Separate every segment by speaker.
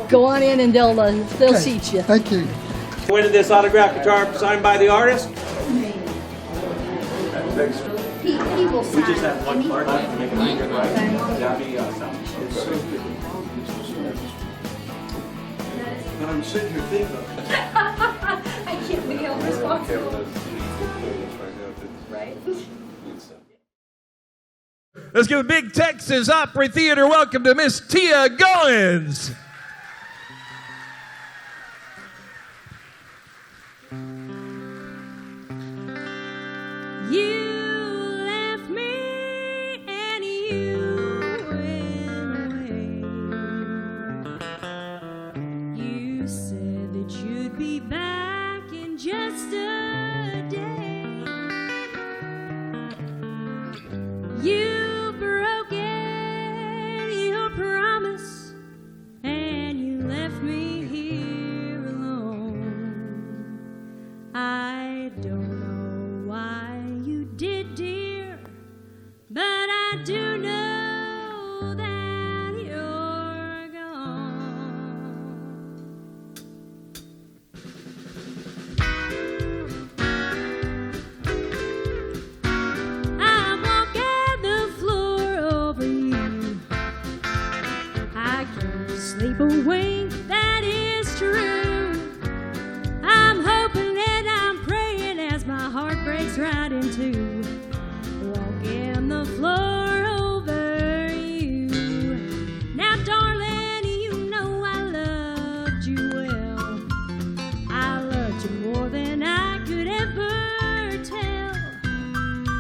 Speaker 1: Go on in and they'll seat you.
Speaker 2: Thank you.
Speaker 3: Winning this autographed guitar signed by the artist.
Speaker 4: He will sign.
Speaker 3: We just have one part left to make it right. That'd be
Speaker 2: But I'm sitting here thinking.
Speaker 4: I can't be held responsible. Right?
Speaker 5: Let's give a big Texas Opry Theater welcome to Miss Teea Goans.
Speaker 6: You left me and you went away. You said that you'd be back in just a day. You've broken your promise and you left me here alone. I don't know why you did, dear, but I do know that you're gone. I'm walking the floor over you. I can't sleep a wink, that is true. I'm hoping and I'm praying as my heart breaks right in two. Walking the floor over you. Now, darling, you know I loved you well. I loved you more than I could ever tell.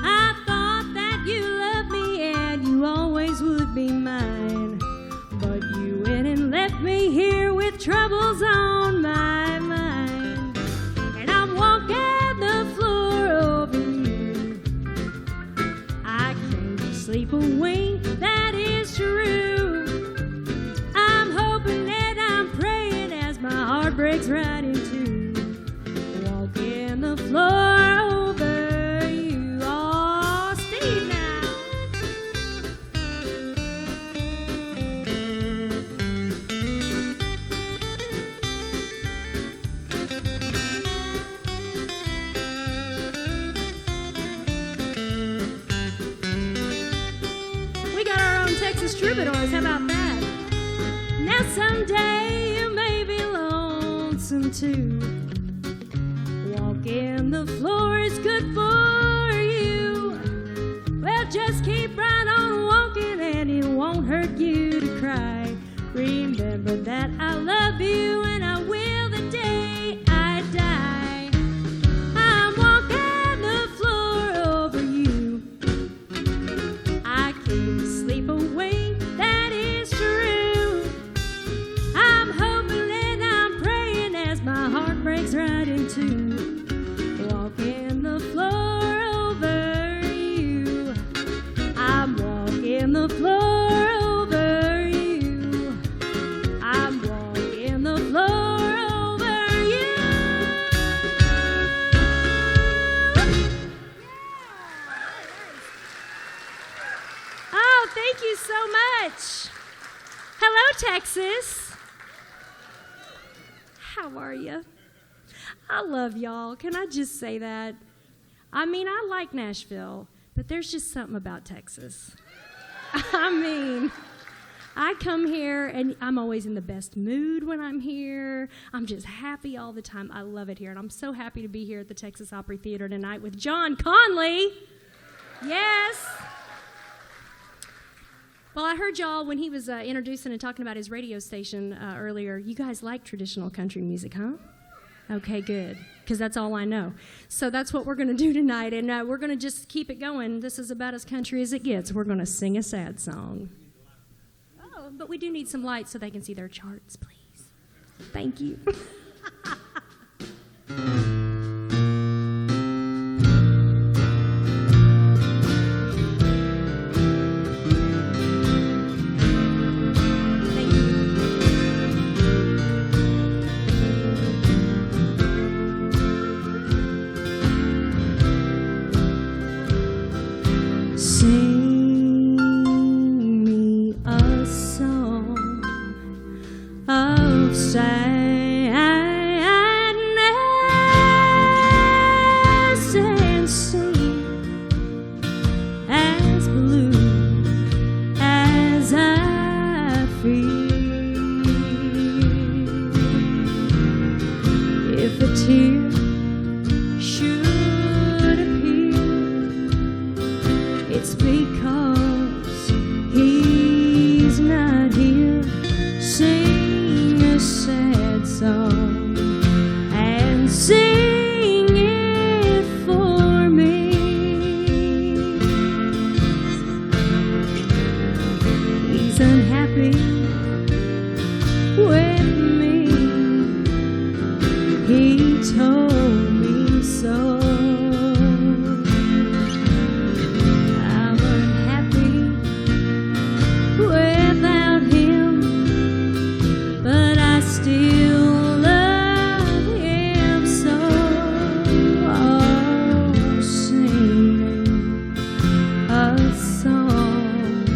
Speaker 6: I thought that you loved me and you always would be mine. But you went and left me here with troubles on my mind. And I'm walking the floor over you. I can't sleep a wink, that is true. I'm hoping and I'm praying as my heart breaks right in two. Walking the floor over you. Oh, Steve now. We got our own Texas troubadours, how about that? Now someday you may be lonesome too. Walking the floor is good for you. Well, just keep right on walking and it won't hurt you to cry. Remember that I love you and I will the day I die. I'm walking the floor over you. I can't sleep a wink, that is true. I'm hoping and I'm praying as my heart breaks right in two. Walking the floor over you. I'm walking the floor over you. I'm walking the floor over you. Oh, thank you so much. Hello, Texas. How are you? I love y'all. Can I just say that? I mean, I like Nashville, but there's just something about Texas. I mean, I come here and I'm always in the best mood when I'm here. I'm just happy all the time. I love it here, and I'm so happy to be here at the Texas Opry Theater tonight with John Conlee. Yes. Well, I heard y'all when he was introducing and talking about his radio station earlier. You guys like traditional country music, huh? Okay, good, because that's all I know. So that's what we're going to do tonight, and we're going to just keep it going. This is about as country as it gets. We're going to sing a sad song. Oh, but we do need some lights so they can see their charts, please. Thank you. Sing me a song of sadness and sea as blue as I feel. If a tear should appear, it's because he's not here. Sing a sad song and sing it for me. He's unhappy with me. He told me so. I'm unhappy without him, but I still love him so. Oh, singing a song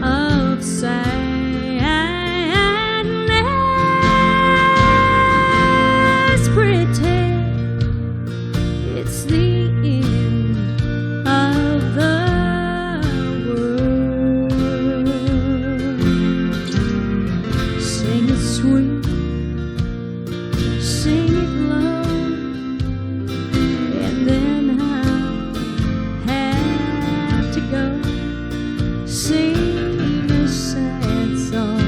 Speaker 6: of sadness, pretend it's the end of the world. Sing it sweet, sing it low, and then I'll have to go. Sing a sad song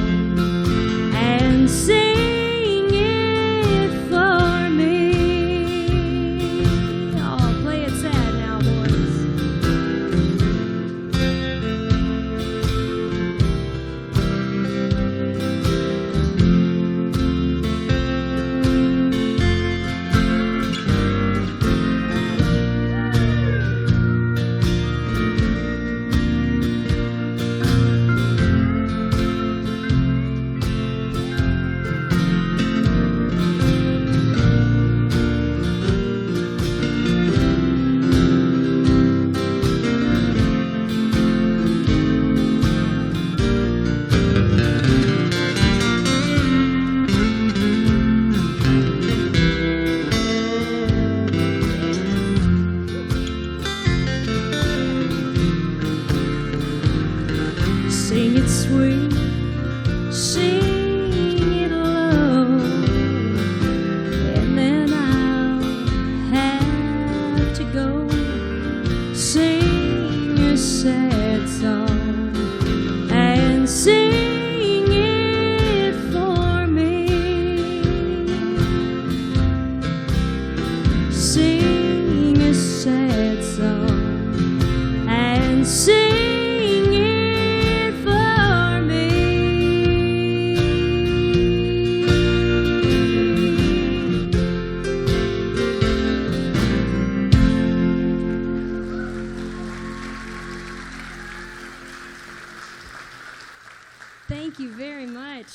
Speaker 6: and sing it for me. Oh, play it sad now, boys. Sing it sweet, sing it low, and then I'll have to go. Sing a sad song and sing it for me. Sing a sad song and sing it for me. Thank you very much.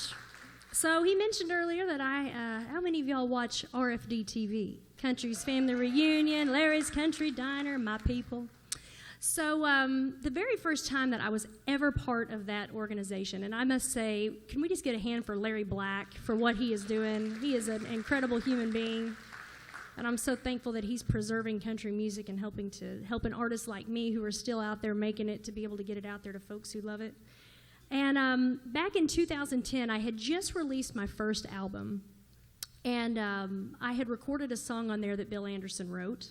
Speaker 6: So he mentioned earlier that how many of y'all watch RFD TV? Country's Family Reunion, Larry's Country Diner, My People. So the very first time that I was ever part of that organization, and I must say, can we just get a hand for Larry Black for what he is doing? He is an incredible human being, and I'm so thankful that he's preserving country music and helping artists like me who are still out there making it to be able to get it out there to folks who love it. And back in 2010, I had just released my first album, and I had recorded a song on there that Bill Anderson wrote.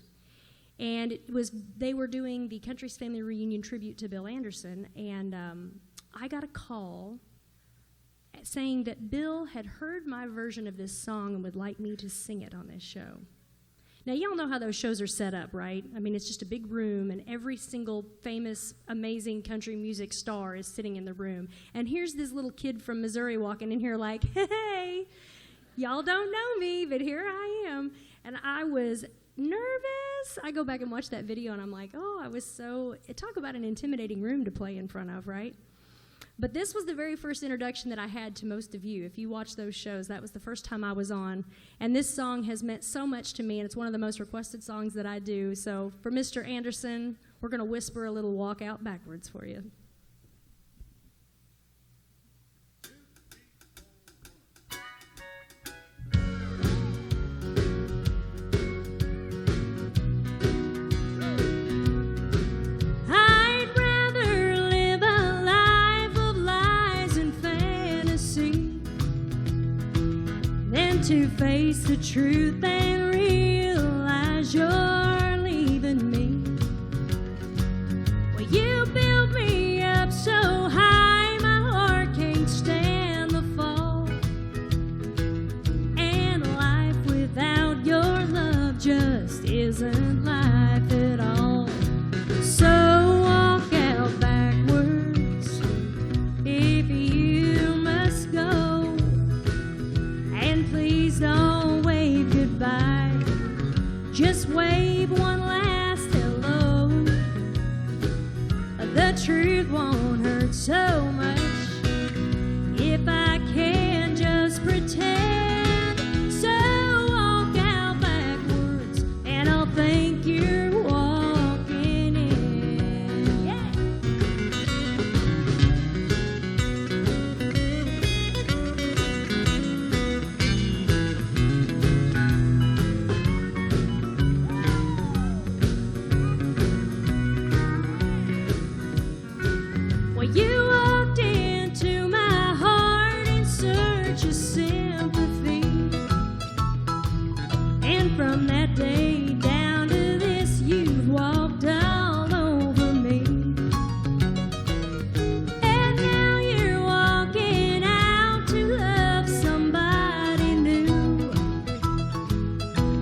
Speaker 6: And they were doing the Country's Family Reunion tribute to Bill Anderson, and I got a call saying that Bill had heard my version of this song and would like me to sing it on this show. Now, y'all know how those shows are set up, right? I mean, it's just a big room, and every single famous, amazing country music star is sitting in the room. And here's this little kid from Missouri walking in here like, hey, y'all don't know me, but here I am. And I was nervous. I go back and watch that video, and I'm like, oh, talk about an intimidating room to play in front of, right? But this was the very first introduction that I had to most of you. If you watch those shows, that was the first time I was on. And this song has meant so much to me, and it's one of the most requested songs that I do. So for Mr. Anderson, we're going to whisper a little Walk Out Backwards for you. to face the truth and realize you're leaving me. Well, you built me up so high, my heart can't stand the fall. And life without your love just isn't life at all. So walk out backwards if you must go, and please don't wave goodbye. Just wave one last hello. The truth won't hurt so much if I can just pretend. So walk out backwards and I'll think you're walking in. Yeah. Well, you walked into my heart in search of sympathy, and from that day down to this, you've walked all over me. And now you're walking out to love somebody new,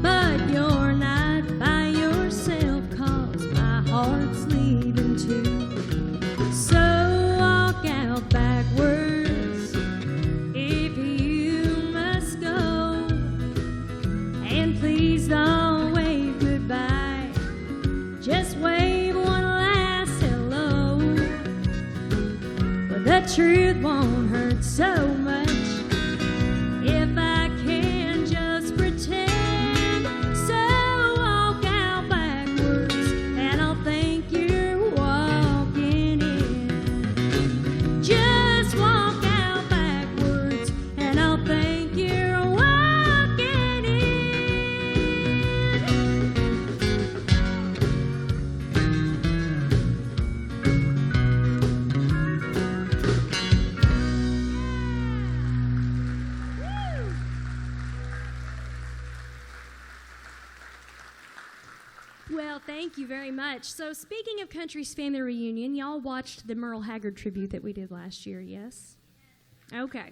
Speaker 6: but you're not by yourself, 'cause my heart's leaving too. So walk out backwards if you must go, and please don't wave goodbye. Just wave one last hello. But the truth won't hurt so much if I can just pretend. So walk out backwards and I'll think you're walking in. Just walk out backwards and I'll think you're walking in. Well, thank you very much. So speaking of Country's Family Reunion, y'all watched the Merle Haggard tribute that we did last year, yes? Okay.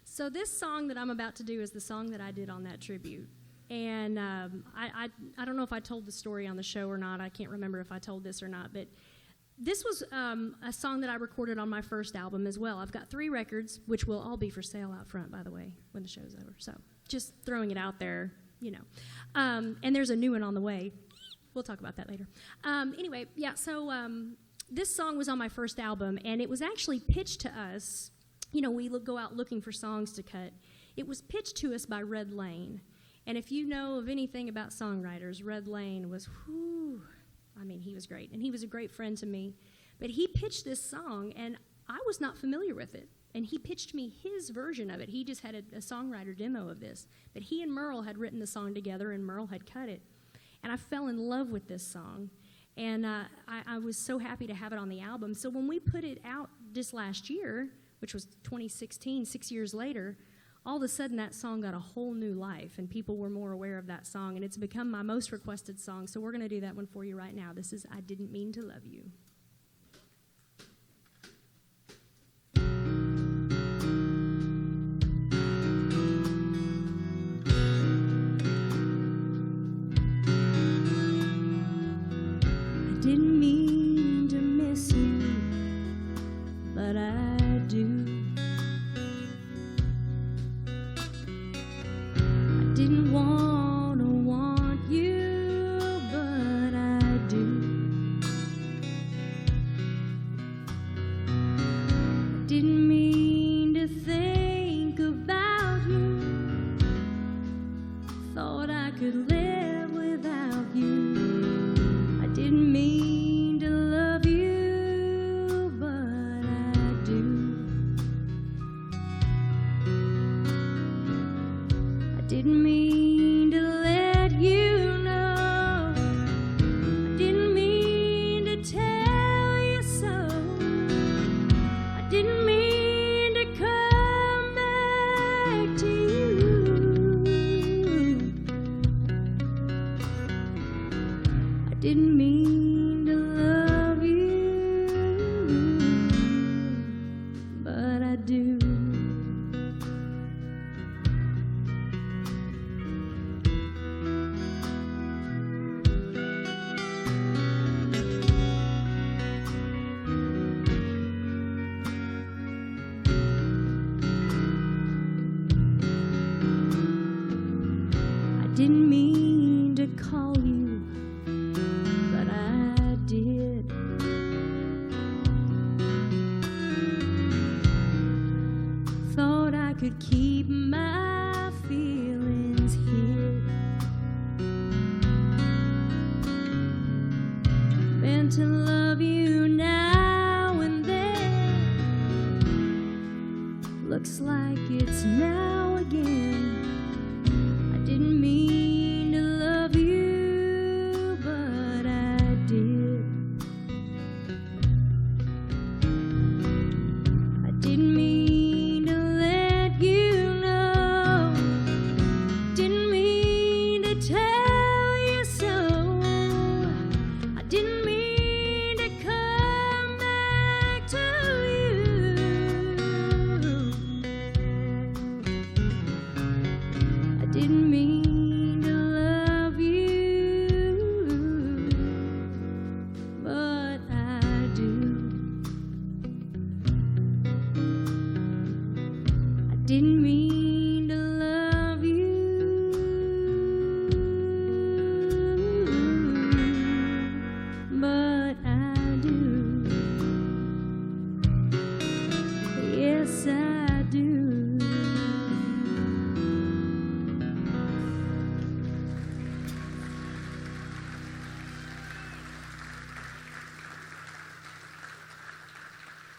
Speaker 6: So this song that I'm about to do is the song that I did on that tribute. And I don't know if I told the story on the show or not. I can't remember if I told this or not. But this was a song that I recorded on my first album as well. I've got 3 records, which will all be for sale out front, by the way, when the show's over. So just throwing it out there, you know. And there's a new one on the way. We'll talk about that later. Anyway, yeah, so this song was on my first album, and it was actually pitched to us. You know, we go out looking for songs to cut. It was pitched to us by Red Lane. And if you know of anything about songwriters, Red Lane was, whew, I mean, he was great. And he was a great friend to me. But he pitched this song, and I was not familiar with it. And he pitched me his version of it. He just had a songwriter demo of this. But he and Merle had written the song together, and Merle had cut it. And I fell in love with this song. And I was so happy to have it on the album. So when we put it out this last year, which was 2016, 6 years later, all of a sudden that song got a whole new life, and people were more aware of that song, and it's become my most requested song. So we're going to do that one for you right now. This is I Didn't Mean to Love You. I didn't mean to miss you, but I do. I didn't want to want you, but I do. I didn't mean to think about you. Thought I could live without you. I didn't mean to love you, but I do. could keep my feelings hid. Meant to love you now and then. Looks like it's now again. I didn't mean to love you, but I did. I didn't mean to let you know. Didn't mean to tell you so. I didn't mean to come back to you. I didn't mean to love you, but I do. I didn't mean to love you, but I do. Yes, I do.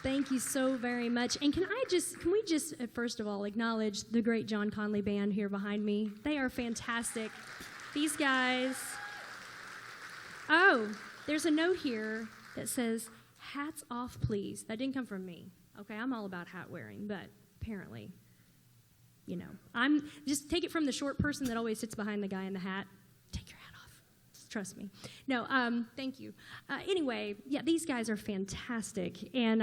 Speaker 6: Thank you so very much. And can we just first of all acknowledge the great John Conlee band here behind me? They are fantastic. These guys. Oh, there's a note here that says, hats off, please. That didn't come from me. Okay, I'm all about hat wearing, but apparently, I'm just take it from the short person that always sits behind the guy in the hat. Take your hat off. Trust me. No, thank you. Anyway, yeah, these guys are fantastic, and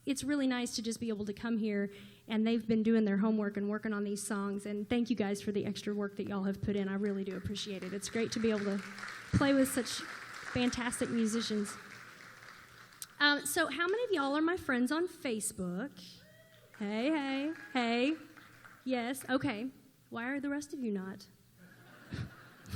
Speaker 6: it's really nice to just be able to come here, and they've been doing their homework and working on these songs, and thank you guys for the extra work that y'all have put in. I really do appreciate it. It's great to be able to play with such fantastic musicians. So how many of y'all are my friends on Facebook? Hey. Yes, okay. Why are the rest of you not?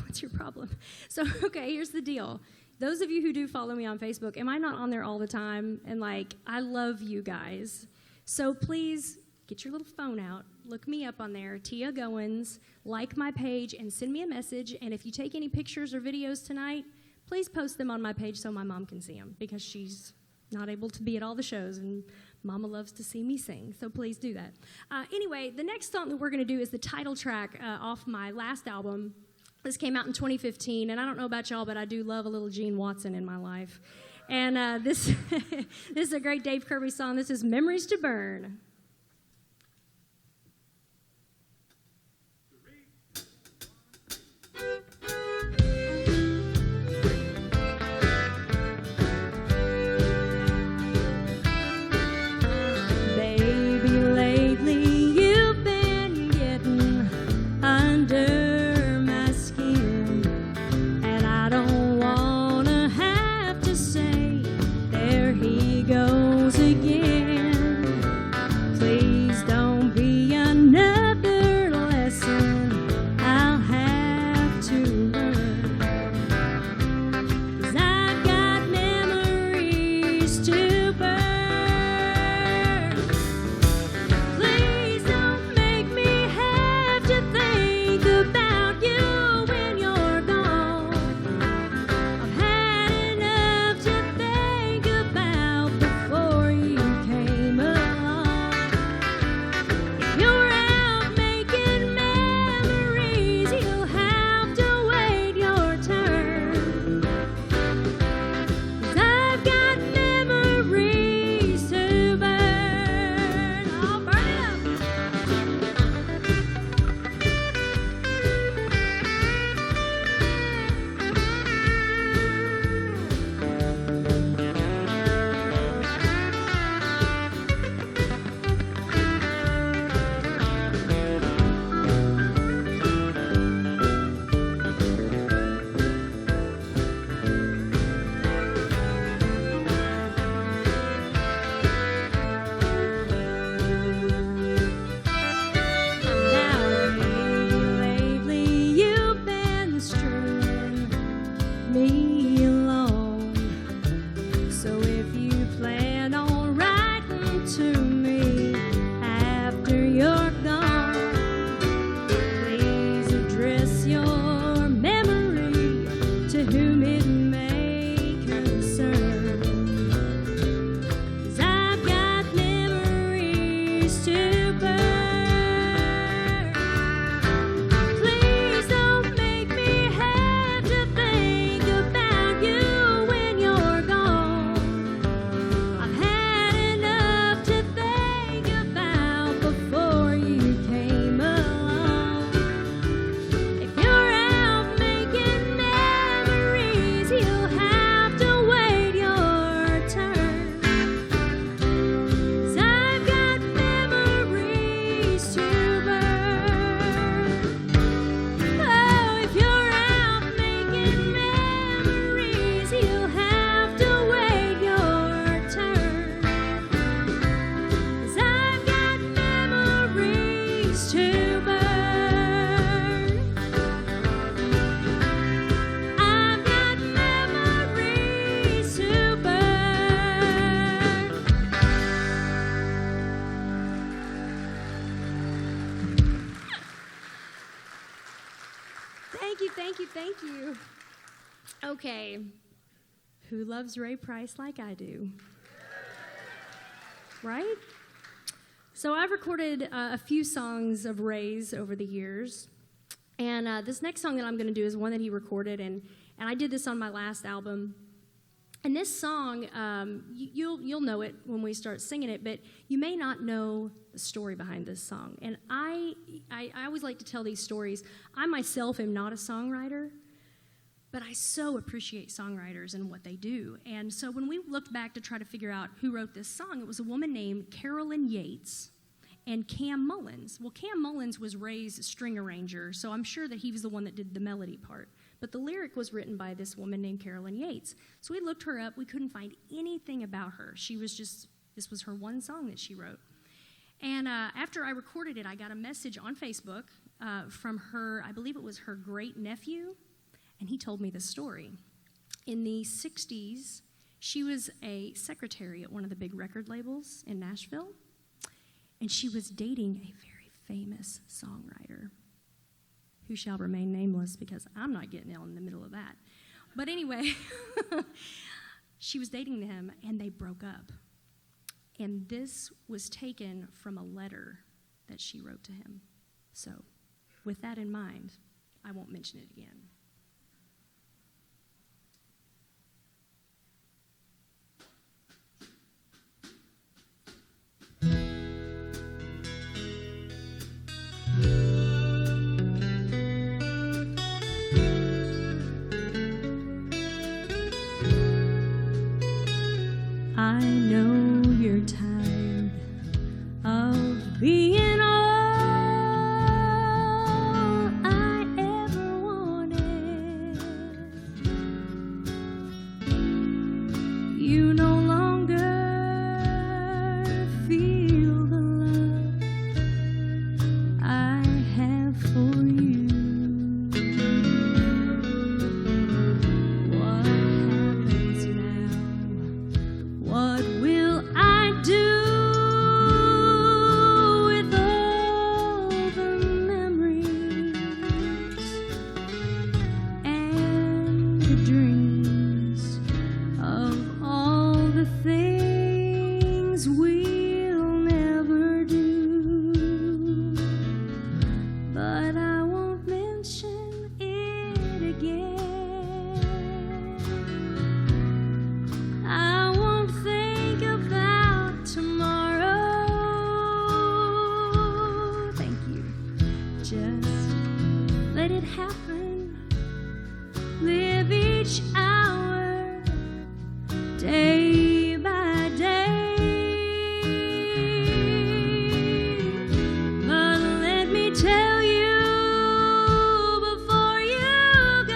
Speaker 6: What's your problem? So, okay, here's the deal. Those of you who do follow me on Facebook, am I not on there all the time? And, I love you guys. So please get your little phone out. Look me up on there, Teea Goans. Like my page and send me a message. And if you take any pictures or videos tonight, please post them on my page so my mom can see them, because she's not able to be at all the shows, and Mama loves to see me sing, so please do that. Anyway, the next song that we're going to do is the title track off my last album. This came out in 2015, and I don't know about y'all, but I do love a little Gene Watson in my life. And this is a great Dave Kirby song. This is Memories to Burn. Okay. Who loves Ray Price like I do? Right? So I've recorded a few songs of Ray's over the years. And this next song that I'm going to do is one that he recorded. And I did this on my last album. And this song, you'll know it when we start singing it, but you may not know the story behind this song. And I always like to tell these stories. I myself am not a songwriter, but I so appreciate songwriters and what they do. And so when we looked back to try to figure out who wrote this song, it was a woman named Carolyn Yates and Cam Mullins. Well, Cam Mullins was Ray's string arranger, so I'm sure that he was the one that did the melody part. But the lyric was written by this woman named Carolyn Yates. So we looked her up. We couldn't find anything about her. This was her one song that she wrote. And after I recorded it, I got a message on Facebook from her, I believe it was her great nephew, and he told me the story. In the 60s, she was a secretary at one of the big record labels in Nashville, and she was dating a very famous songwriter who shall remain nameless because I'm not getting in the middle of that. But anyway, she was dating him, and they broke up. And this was taken from a letter that she wrote to him. So with that in mind, I won't mention it again. I know you're tired of being all I ever wanted. You no longer feel the love I have for you. What happens now? What will I do with all the memories and the dreams of all the things we'll never do? But I won't mention it again. I won't think about tomorrow. Thank you. Just let it happen. Live each hour, day by day. But let me tell you before you go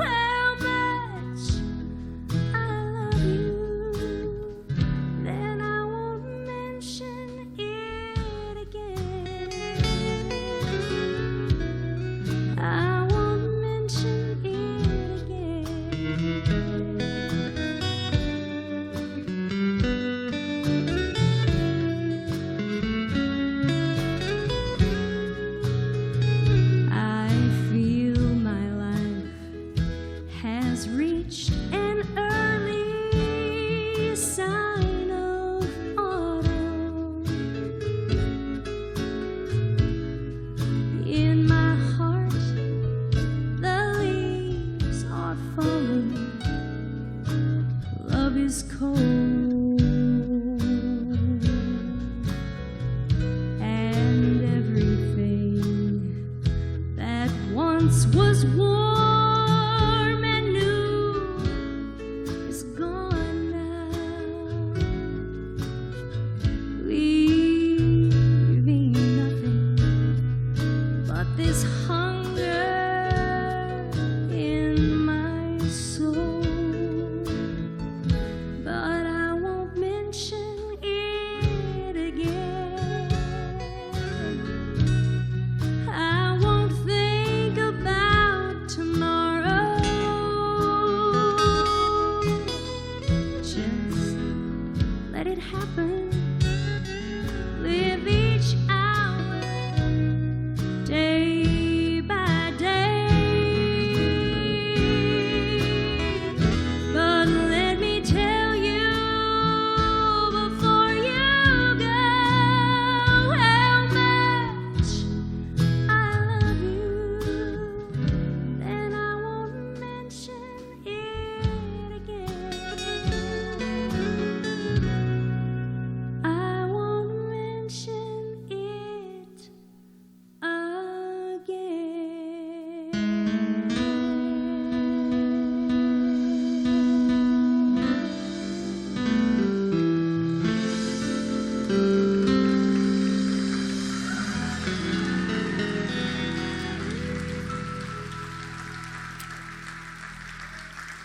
Speaker 6: how much I love you. Then I won't mention it again. I won't mention it again. I feel my life has reached an early sign of autumn. In my heart, the leaves are falling. Love is cold, and everything that once was warm and new is gone now, leaving nothing but this hunger in my soul. But I won't mention it again. I won't think about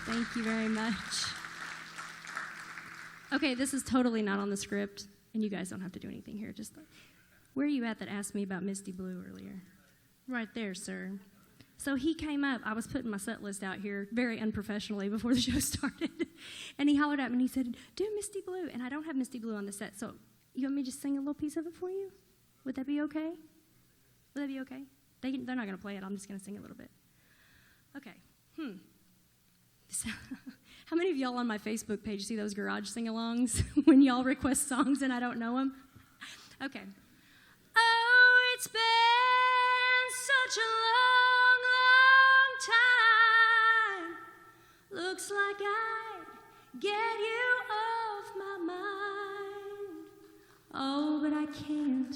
Speaker 6: Thank you very much. Okay, this is totally not on the script, and you guys don't have to do anything here. Just where are you at that asked me about Misty Blue earlier? Right there, sir. So he came up. I was putting my set list out here very unprofessionally before the show started, and he hollered at me and he said, "Do Misty Blue," and I don't have Misty Blue on the set, so you want me to just sing a little piece of it for you? Would that be okay? Would that be okay? They're not going to play it. I'm just going to sing a little bit. Okay. So, how many of y'all on my Facebook page see those garage sing-alongs when y'all request songs and I don't know them? Okay. Oh, it's been such a long, long time. Looks like I'd get you off my mind. Oh, but I can't.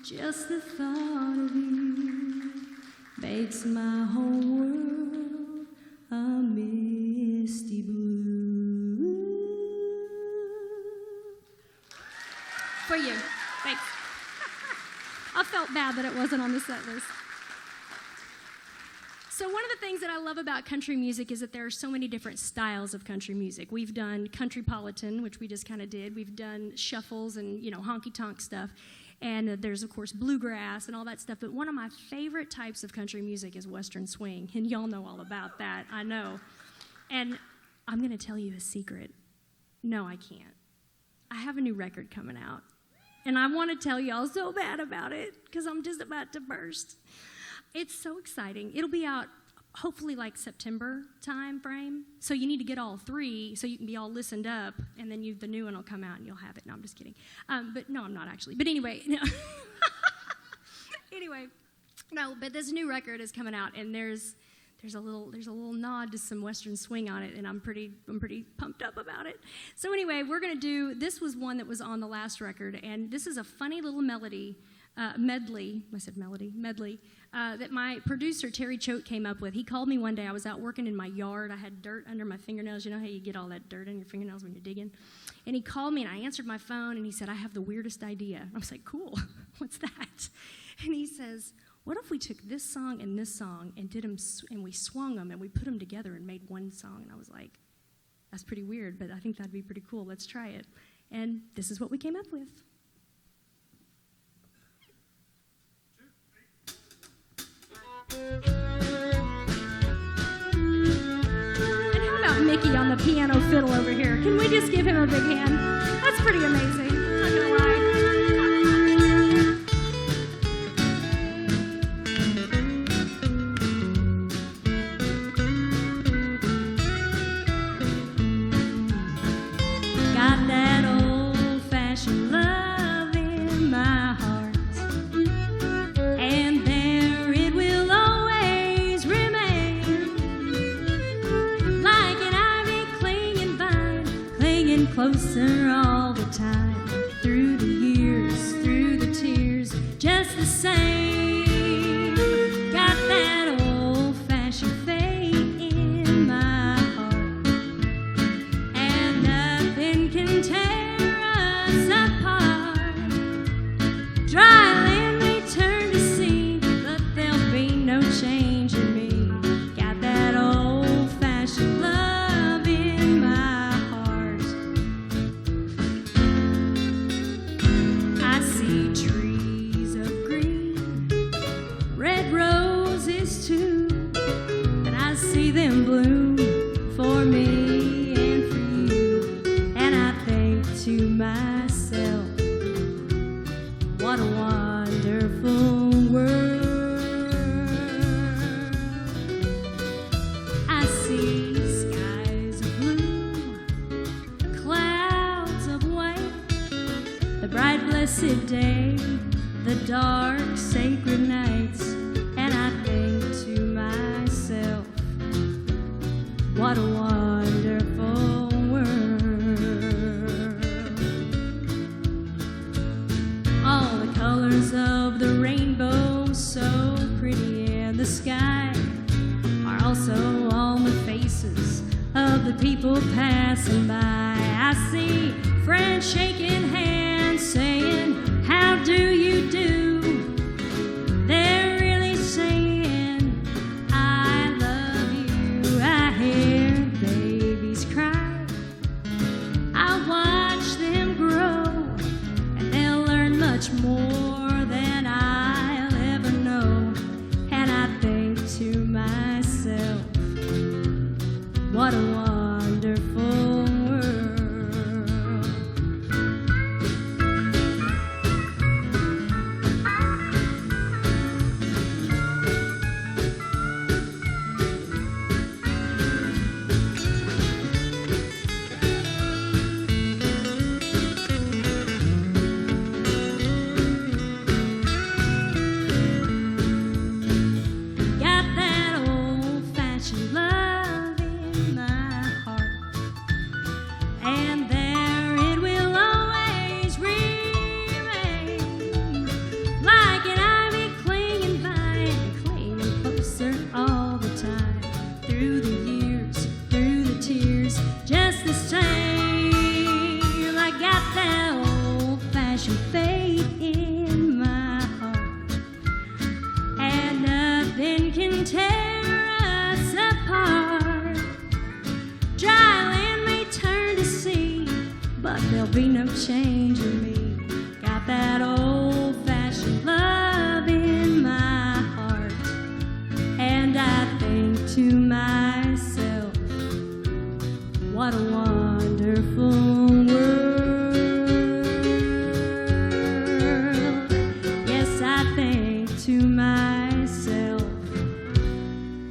Speaker 6: Just the thought of you makes my whole world a misty blue. For you. Thanks. I felt bad that it wasn't on the set list. So one of the things that I love about country music is that there are so many different styles of country music. We've done countrypolitan, which we just kind of did. We've done shuffles and, honky-tonk stuff. And there's, of course, bluegrass and all that stuff. But one of my favorite types of country music is Western swing. And y'all know all about that, I know. And I'm going to tell you a secret. No, I can't. I have a new record coming out. And I want to tell y'all so bad about it because I'm just about to burst. It's so exciting. It'll be out hopefully like September time frame. So you need to get all three so you can be all listened up, and then the new one will come out and you'll have it. No, I'm just kidding. But no, I'm not actually. But anyway, no. But this new record is coming out, and there's a little nod to some Western swing on it, and I'm pretty pumped up about it. So anyway, we're gonna do. This was one that was on the last record, and this is a funny little medley. Medley that my producer, Terry Choate, came up with. He called me one day. I was out working in my yard. I had dirt under my fingernails. You know how you get all that dirt in your fingernails when you're digging? And he called me, and I answered my phone, and he said, "I have the weirdest idea." I was like, "Cool. What's that?" And he says, "What if we took this song and did them, and we swung them, and we put them together and made one song?" And I was like, "That's pretty weird, but I think that'd be pretty cool. Let's try it." And this is what we came up with. And how about Mickey on the piano fiddle over here? Can we just give him a big hand? That's pretty amazing. I'm not gonna lie. Got that old-fashioned love in my heart, and there it will always remain, like an ivy clinging vine, clinging closer all the time, through the years, through the tears, just the same. Got that old-fashioned faith in my heart, and nothing can tear us apart. Dry land may turn to sea, but there'll be no change in me. Got that old-fashioned love in my heart. I see trees of green, red roses too, and I see them bloom for me and for you. And I think to myself, what a wonderful world. I see skies of blue, clouds of white, the bright blessed day, the dark sacred nights, and I think to myself, what a wonderful world. All the colors of the rainbow, so pretty in the sky, are also on the faces of the people passing by. I see friends shaking hands, saying, "How do you do?" They're really saying, "I love you." I hear baby passion, faith in my heart, and nothing can tear us apart. Dry land may turn to sea, but there'll be no change in me. Got that old-fashioned love in my heart, and I think to myself, what a wonderful world. Yes, I think to myself,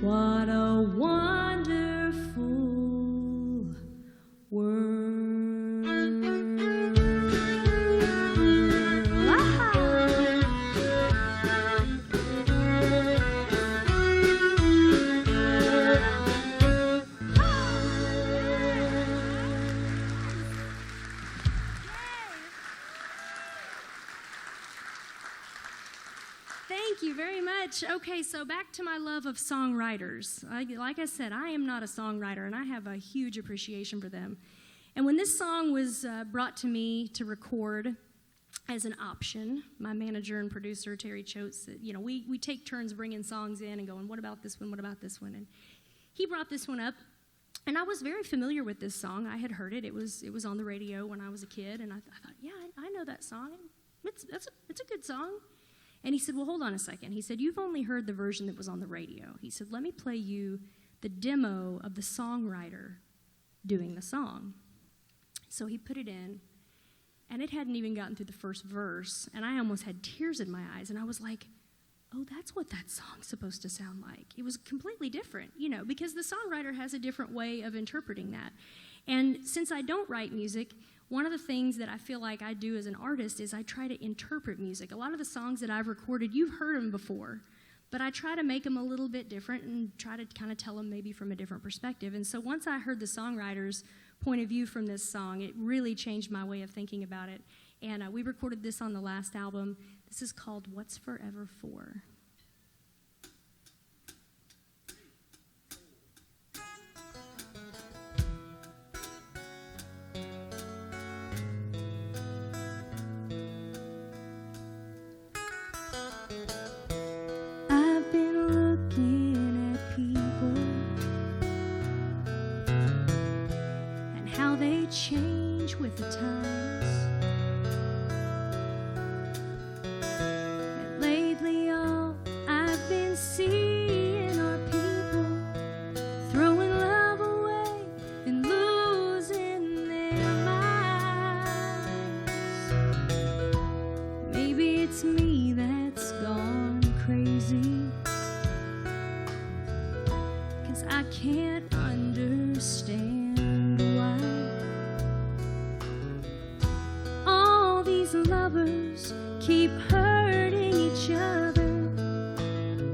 Speaker 6: what a wonderful world. Thank you very much. Okay, so back to my love of songwriters. Like I said, I am not a songwriter, and I have a huge appreciation for them. And when this song was brought to me to record as an option, my manager and producer, Terry Choate, said, you know, we take turns bringing songs in and going, what about this one, what about this one? And he brought this one up, and I was very familiar with this song. I had heard it. It was on the radio when I was a kid, and I thought, yeah, I know that song. It's a good song. And he said, well, hold on a second. He said, you've only heard the version that was on the radio. He said, let me play you the demo of the songwriter doing the song. So he put it in, and it hadn't even gotten through the first verse, and I almost had tears in my eyes, and I was like, oh, that's what that song's supposed to sound like. It was completely different, you know, because the songwriter has a different way of interpreting that. And since I don't write music, one of the things that I feel like I do as an artist is I try to interpret music. A lot of the songs that I've recorded, you've heard them before, but I try to make them a little bit different and try to kind of tell them maybe from a different perspective. And so once I heard the songwriter's point of view from this song, it really changed my way of thinking about it. And we recorded this on the last album. This is called What's Forever For? I've been looking at people and how they change with the times. And lately all I've been seeing are people throwing love away and losing their minds. Maybe it's me that's gone crazy, 'cause I can't understand why all these lovers keep hurting each other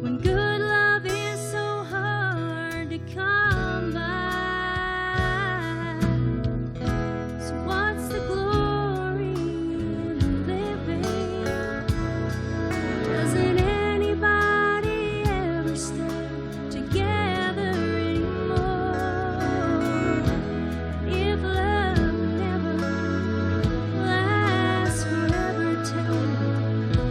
Speaker 6: when good love is so hard to come by. So what's the glory in living? Doesn't anybody ever stay together anymore? If love never lasts forever, tell me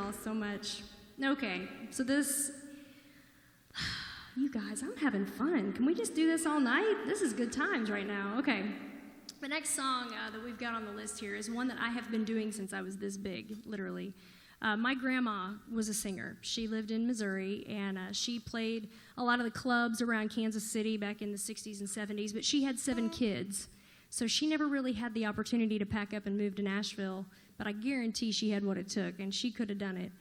Speaker 6: y'all so much. Okay, so this, you guys, I'm having fun. Can we just do this all night? This is good times right now. Okay. The next song that we've got on the list here is one that I have been doing since I was this big, literally. My grandma was a singer. She lived in Missouri, and she played a lot of the clubs around Kansas City back in the 60s and 70s, but she had 7 kids, so she never really had the opportunity to pack up and move to Nashville, but I guarantee she had what it took, and she could have done it.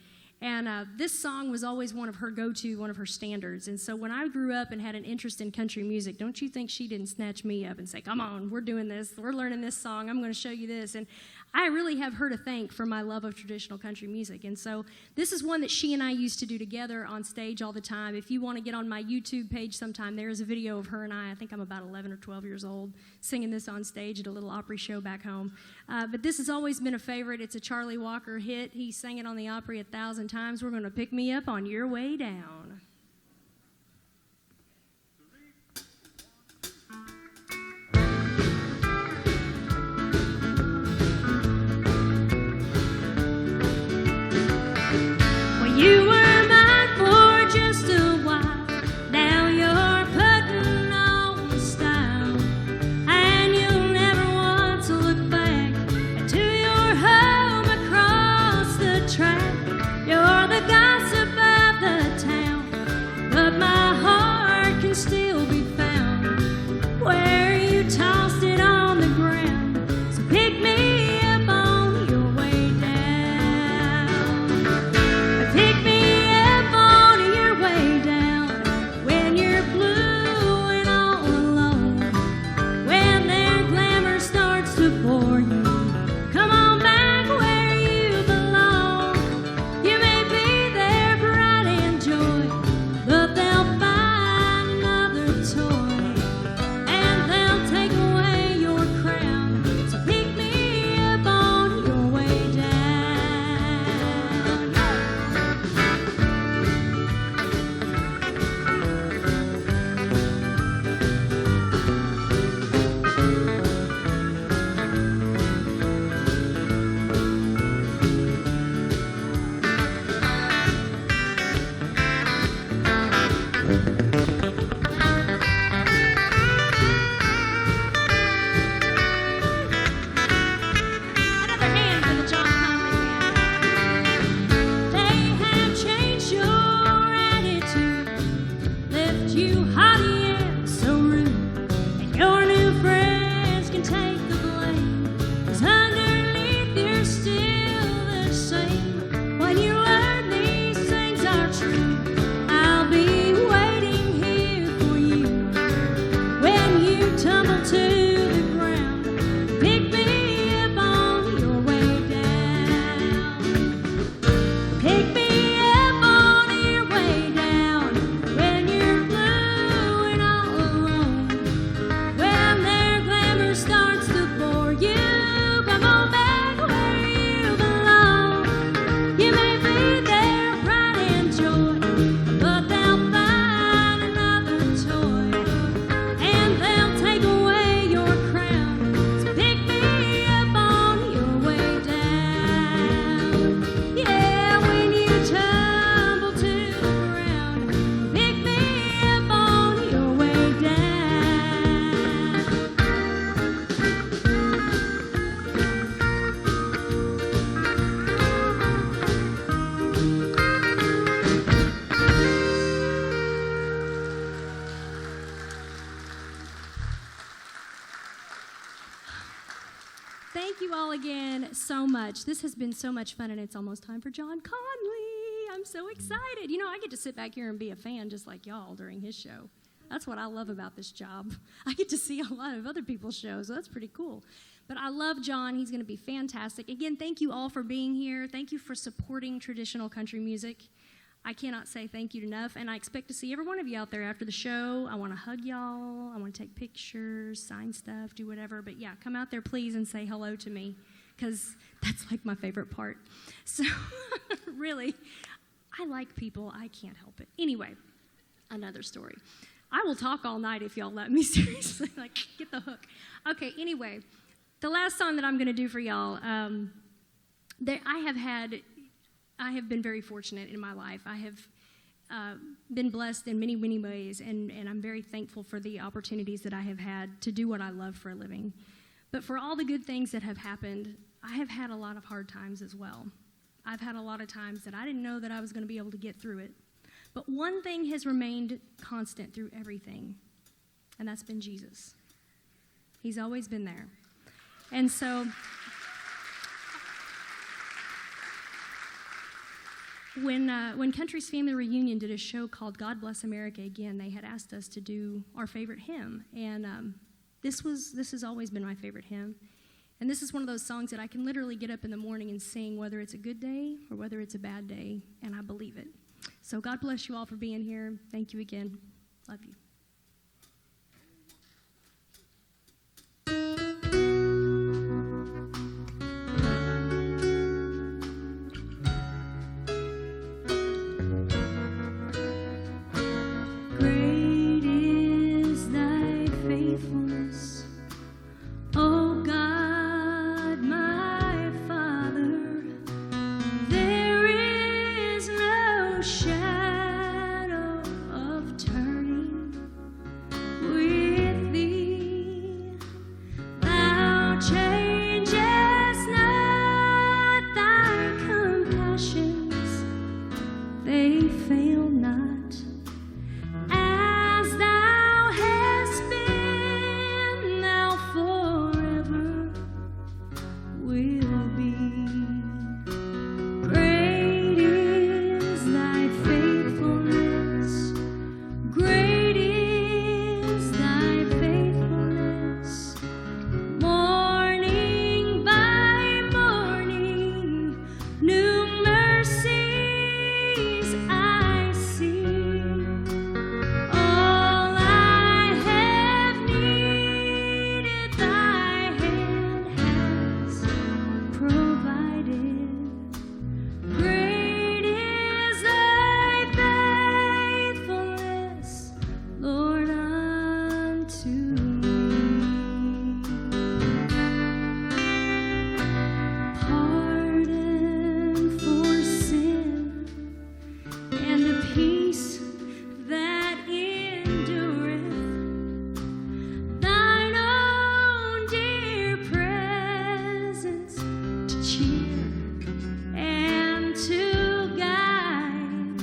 Speaker 6: And this song was always one of her go-to, one of her standards. And so when I grew up and had an interest in country music, don't you think she didn't snatch me up and say, come on, we're doing this, we're learning this song, I'm going to show you this. And I really have her to thank for my love of traditional country music. And so this is one that she and I used to do together on stage all the time. If you want to get on my YouTube page sometime, there is a video of her and I think I'm about 11 or 12 years old, singing this on stage at a little Opry show back home. But this has always been a favorite. It's a Charlie Walker hit. He sang it on the Opry 1,000 times. We're going to pick me up on your way down. Well, you were mine for just a while. Now you're putting on the style, and you'll never want to look back to your home across the track. You're the gossip of the town, but my heart can still be found where you tossed it on the ground. So pick me up on your way down. Pick me up on your way down when you're blue and all alone, when their glamour starts to bore you. Come on back where you belong. You may be their pride and joy, but they'll find another toy, and they'll take away your crown. So pick me up on your way down. Another hand for the John Conlee Band. They have changed your attitude, left you haughty and so rude, and your new friends can take the blame, 'cause underneath you're still the same. When you learn these things are true, I'll be waiting here for you when you tumble to the ground. Pick me up on your way down. Pick me up on your way down when you're blue and all alone, when their glamour starts to bore you. Come on back where you belong. You may be their pride and joy, but they'll find another toy, and they'll take away your crown. So pick me up on your way down. Yeah, when you tumble to the ground, pick me up on your way down. Thank you all again so much. This has been so much fun, and it's almost time for John Conlee. I'm so excited. You know, I get to sit back here and be a fan just like y'all during his show. That's what I love about this job. I get to see a lot of other people's shows, so that's pretty cool. But I love John. He's going to be fantastic. Again, thank you all for being here. Thank you for supporting traditional country music. I cannot say thank you enough, and I expect to see every one of you out there after the show. I want to hug y'all. I want to take pictures, sign stuff, do whatever. But yeah, come out there, please, and say hello to me, because that's like my favorite part. So really, I like people. I can't help it. Anyway, another story. I will talk all night if y'all let me, seriously. Like, get the hook. Okay, anyway, the last song that I'm going to do for y'all, I have had I have been very fortunate in my life. I have been blessed in many, many ways, and I'm very thankful for the opportunities that I have had to do what I love for a living. But for all the good things that have happened, I have had a lot of hard times as well. I've had a lot of times that I didn't know that I was going to be able to get through it. But one thing has remained constant through everything, and that's been Jesus. He's always been there. And so when Country's Family Reunion did a show called God Bless America Again, they had asked us to do our favorite hymn. And this has always been my favorite hymn. And this is one of those songs that I can literally get up in the morning and sing, whether it's a good day or whether it's a bad day, and I believe it. So God bless you all for being here. Thank you again. Love you.
Speaker 2: Great is thy faithfulness, O God, my Father. There is no shadow of turning with thee. Thou changest not, thy compassions, they fail not. As thou hast been, thou forever will be. Great is thy faithfulness. Great is thy faithfulness. Morning by morning, new mercies I see. All I have needed, thy hand has provided. Great is thy faithfulness, Lord, unto me. Pardon for sin and a peace that endureth, thine own dear presence to cheer and to guide,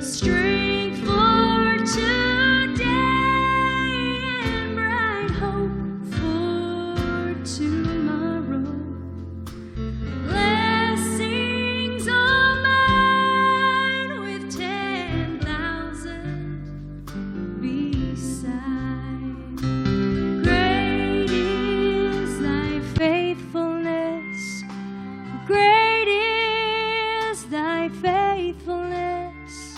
Speaker 2: strength for today and bright hope for tomorrow. Blessings all mine with 10,000 beside. Great is thy faithfulness. Great is thy faithfulness.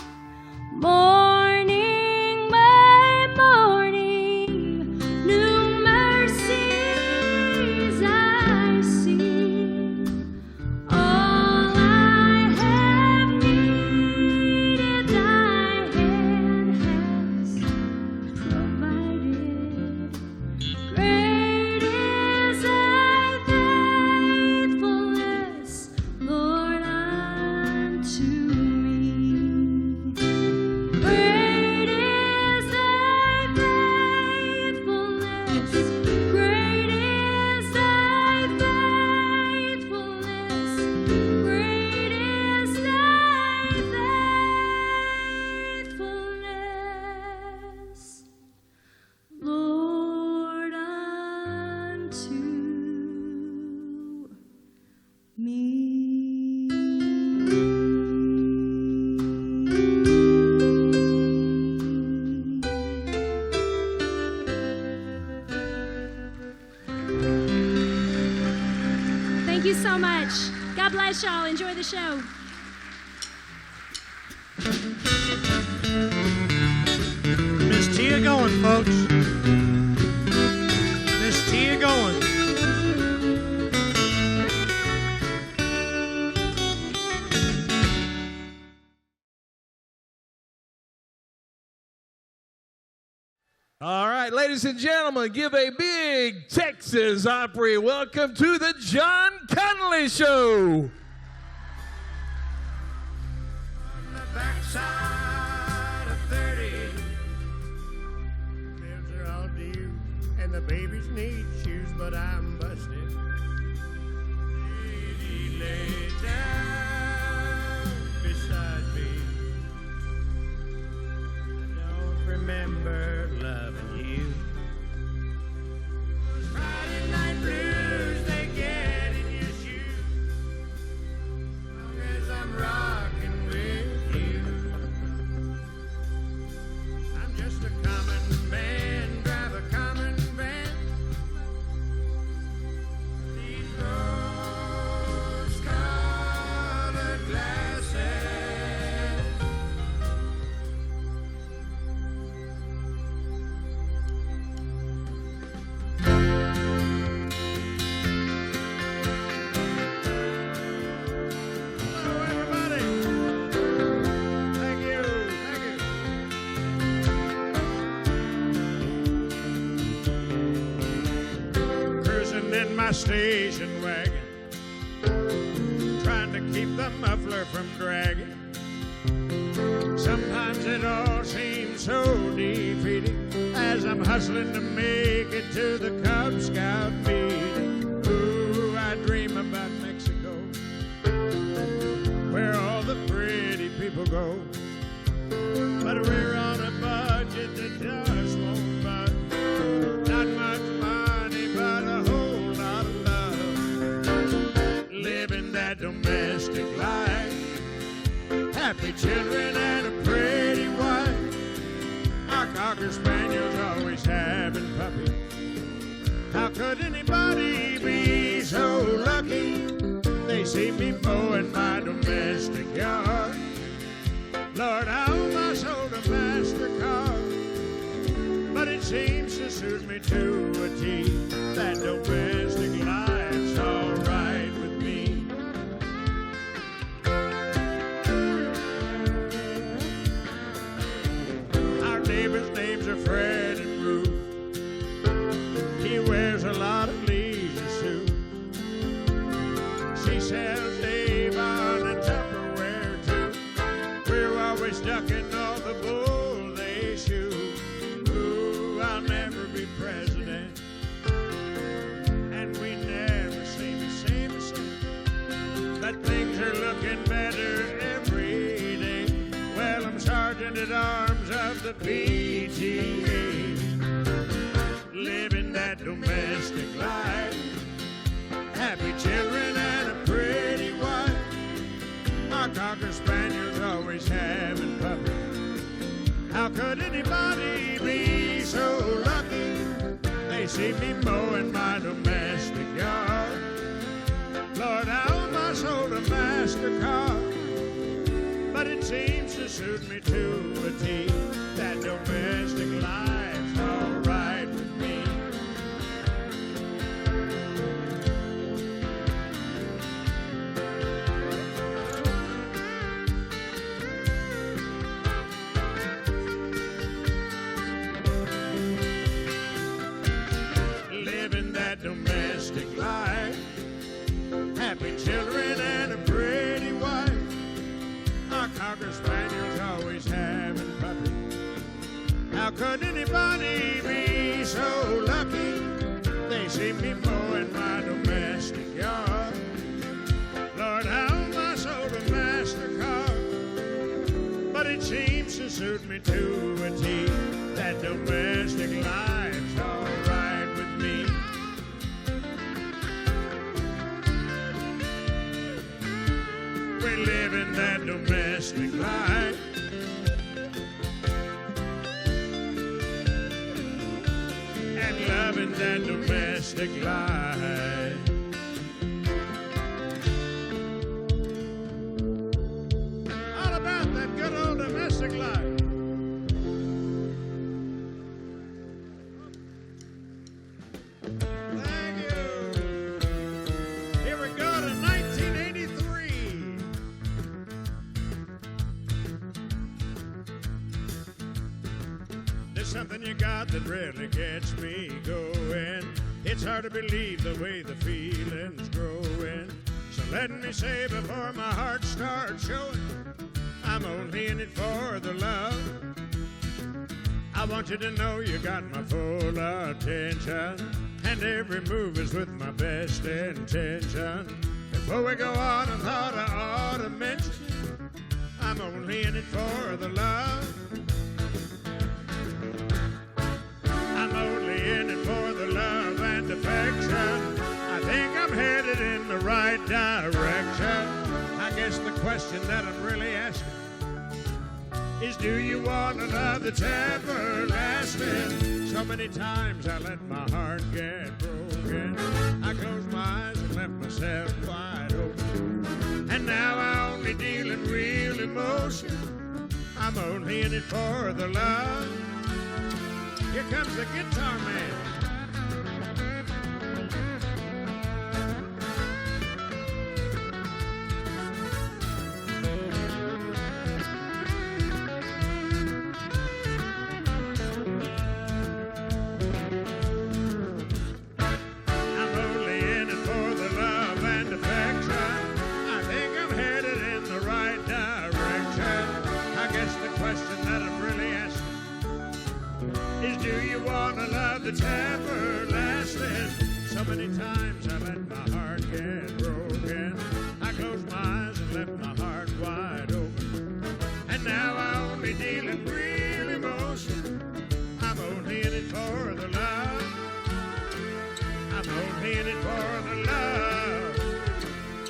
Speaker 2: Morning by morning, new mercies I see. All I have needed, thy hand has provided. Great is thy faithfulness, Lord, unto me. Great is thy faithfulness. Great is thy faithfulness. Great is thy faithfulness, Lord, unto me.
Speaker 6: Thank you so much. God bless y'all. Enjoy the show.
Speaker 7: Miss Teea going, folks. Miss Teea going.
Speaker 5: All right, ladies and gentlemen, give a big Texas Opry welcome to the John Conlee Show.
Speaker 7: and the babies need shoes, but I'm busted. Lady, lay down beside me. I don't remember loving you. Those Friday night blues, they get in your shoes. As long as I'm rocking with you. I'm just a common man, drive a common van. These rose-colored glasses. Hello, everybody. Thank you. Thank you. Cruising in my station wagon, trying to keep the muffler from dragging. Sometimes it all seems so defeating as I'm hustling to make it to the Cub Scout meeting. Ooh, I dream about Mexico, where all the pretty people go. But we're on a budget that just won't budge. Not much money, but a whole lot of love. Living that domestic life. Happy children and a pretty wife. Our Cocker Spaniels always having puppies. How could anybody be so lucky? They see me mowing my domestic yard. Lord, I owe my soul to MasterCard, but it seems to suit me to a T. That domestic life's all right with me. Our neighbors' names are Fred and Ruth. He wears a lot of leisure suits. She sells Avon and Tupperware too. We're always ducking all the bull they shoot. Ooh, I'll never be president, and we never say the same. That things are looking better every day. Well, I'm sergeant at arms of the PTA, living that domestic life. Happy children and a pretty wife. Our Cocker Spaniels always having puppies. How could anybody be so lucky? They see me mowing my domestic yard. Lord, I owe my soul to MasterCard, but it seems to suit me to a T. That domestic life's all right with me. Living that domestic life. Happy children and a pretty wife. Our Cocker Spaniels always having puppies. How could anybody be so lucky? They see me mowing my domestic yard. Lord, how my soul to MasterCard, but it seems to suit me to a T. That domestic life's all right with me. We live in that domestic life. And loving that domestic life. All about that good old domestic life. Thank you. Here we go to 1983. There's something you got that really gets me going. It's hard to believe the way the feeling's growing. So let me say before my heart starts showing, I'm only in it for the love. I want you to know you got my full attention, and every move is with my best intention. Before we go on, I thought I ought to mention I'm only in it for the love. I'm only in it for the love and affection. I think I'm headed in the right direction. I guess the question that I'm really asking is, do you want a love that's everlasting? So many times I let my heart get broken. I closed my eyes and left myself wide open. And now I only deal in real emotion. I'm only in it for the love. Here comes the guitar man. It's everlasting. So many times I let my heart get broken. I closed my eyes and left my heart wide open. And now I only deal in real emotion. I'm only in it for the love. I'm only in it for the love.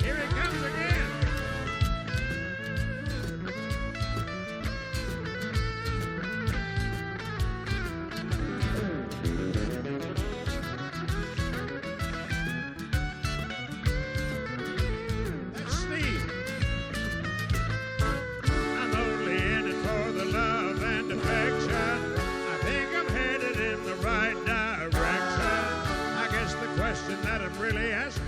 Speaker 7: Here it comes again. That I'm really asking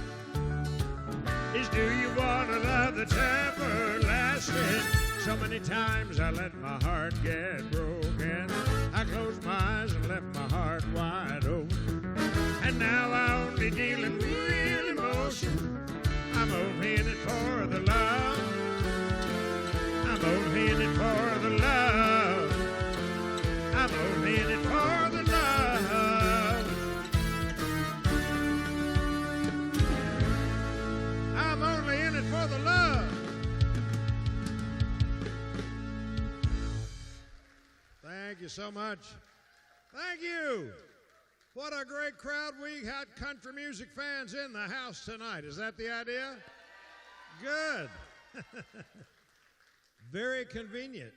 Speaker 7: is, do you want a love that's everlasting? So many times I let my heart get broken. I closed my eyes and left my heart wide open. And now I only deal in real emotion. I'm only in it for the love. I'm only in it for the love. I'm only in it for the love. I'm only in it for the love. Thank you so much. Thank you. What a great crowd. We had country music fans in the house tonight. Is that the idea? Good. Very convenient.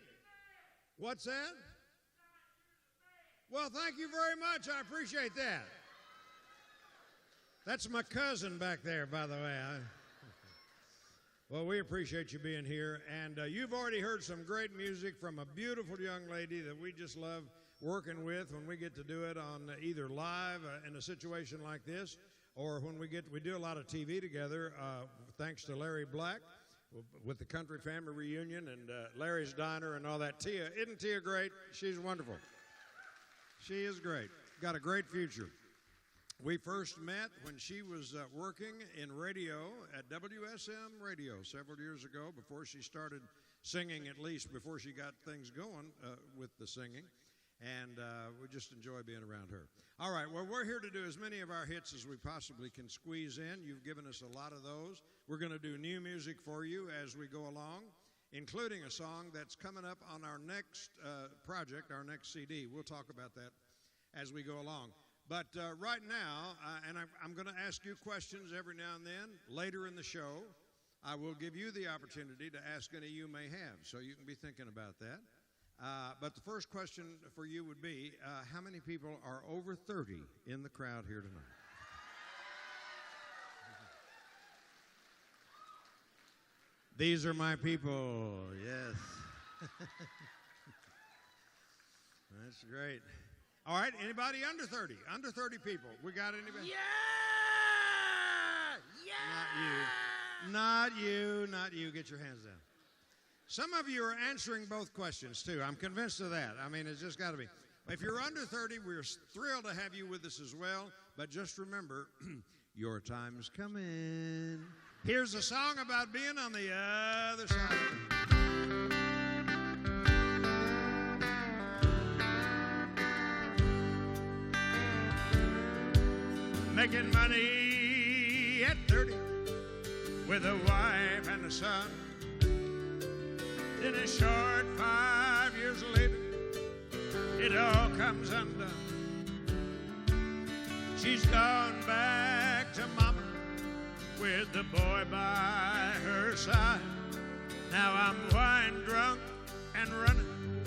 Speaker 7: What's that? Well, thank you very much. I appreciate that. That's my cousin back there, by the way. Well, we appreciate you being here, and you've already heard some great music from a beautiful young lady that we just love working with when we get to do it on either live in a situation like this, or when we do a lot of TV together, thanks to Larry Black with the Country Family Reunion and Larry's Diner and all that. Teea, isn't Teea great? She's wonderful. She is great. Got a great future. We first met when she was working in radio at WSM Radio several years ago, before she started singing, at least before she got things going with the singing. And we just enjoy being around her. All right, well, we're here to do as many of our hits as we possibly can squeeze in. You've given us a lot of those. We're going to do new music for you as we go along, including a song that's coming up on our next project, our next CD. We'll talk about that as we go along. But right now, and I'm going to ask you questions every now and then. Later in the show, I will give you the opportunity to ask any you may have, so you can be thinking about that. But the first question for you would be, how many people are over 30 in the crowd here tonight? These are my people, yes. That's great. All right, anybody under 30? Under 30 people. We got anybody? Yeah! Yeah! Not you. Not you. Get your hands down. Some of you are answering both questions, too. I'm convinced of that. I mean, it's just got to be. If you're under 30, we're thrilled to have you with us as well. But just remember, your time's coming. Here's a song about being on the other side. making money at 30 with a wife and a son. Then a short 5 years later, it all comes undone. She's gone back to mama with the boy by her side. Now I'm wine drunk and running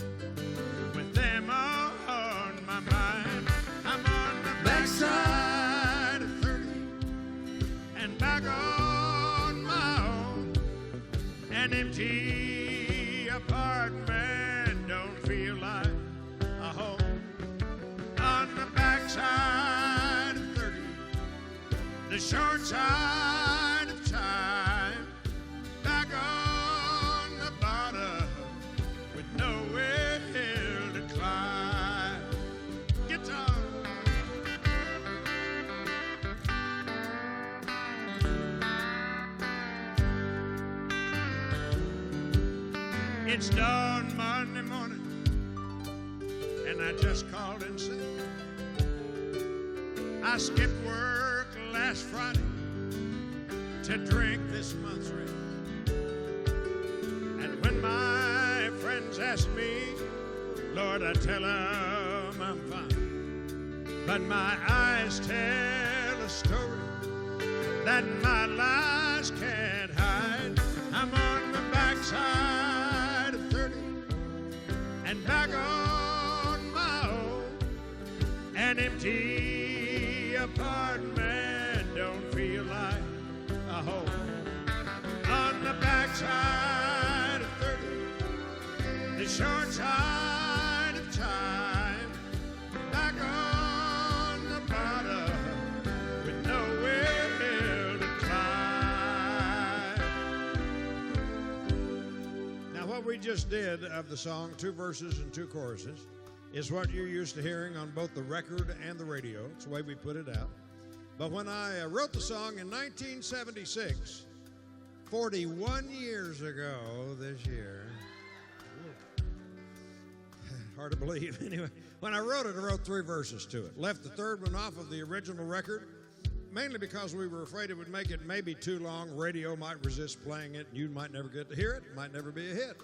Speaker 7: with them on my mind. I'm on the backside of 30 and back on my own. An empty apartment don't feel like a home. On the backside of 30, the short side of time, back on the bottom with nowhere to climb. Guitar. It's dawn Monday morning, and I just called in sick. I skipped work last Friday to drink this month's rent. And when my friends ask me, Lord, I tell them I'm fine. But my eyes tell a story that my lies can't hide. I'm on the backside of 30 and back on my own. An empty apartment don't feel like a home. On the backside of 30, the short side of time, back on the bottom with nowhere to climb. Now, what we just did of the song, 2 verses and 2 choruses, is what you're used to hearing on both the record and the radio. It's the way we put it out. But when I wrote the song in 1976, 41 years ago this year, hard to believe. Anyway, when I wrote 3 verses to it. Left the third one off of the original record, mainly because we were afraid it would make it maybe too long. Radio might resist playing it, and you might never get to hear it. It might never be a hit.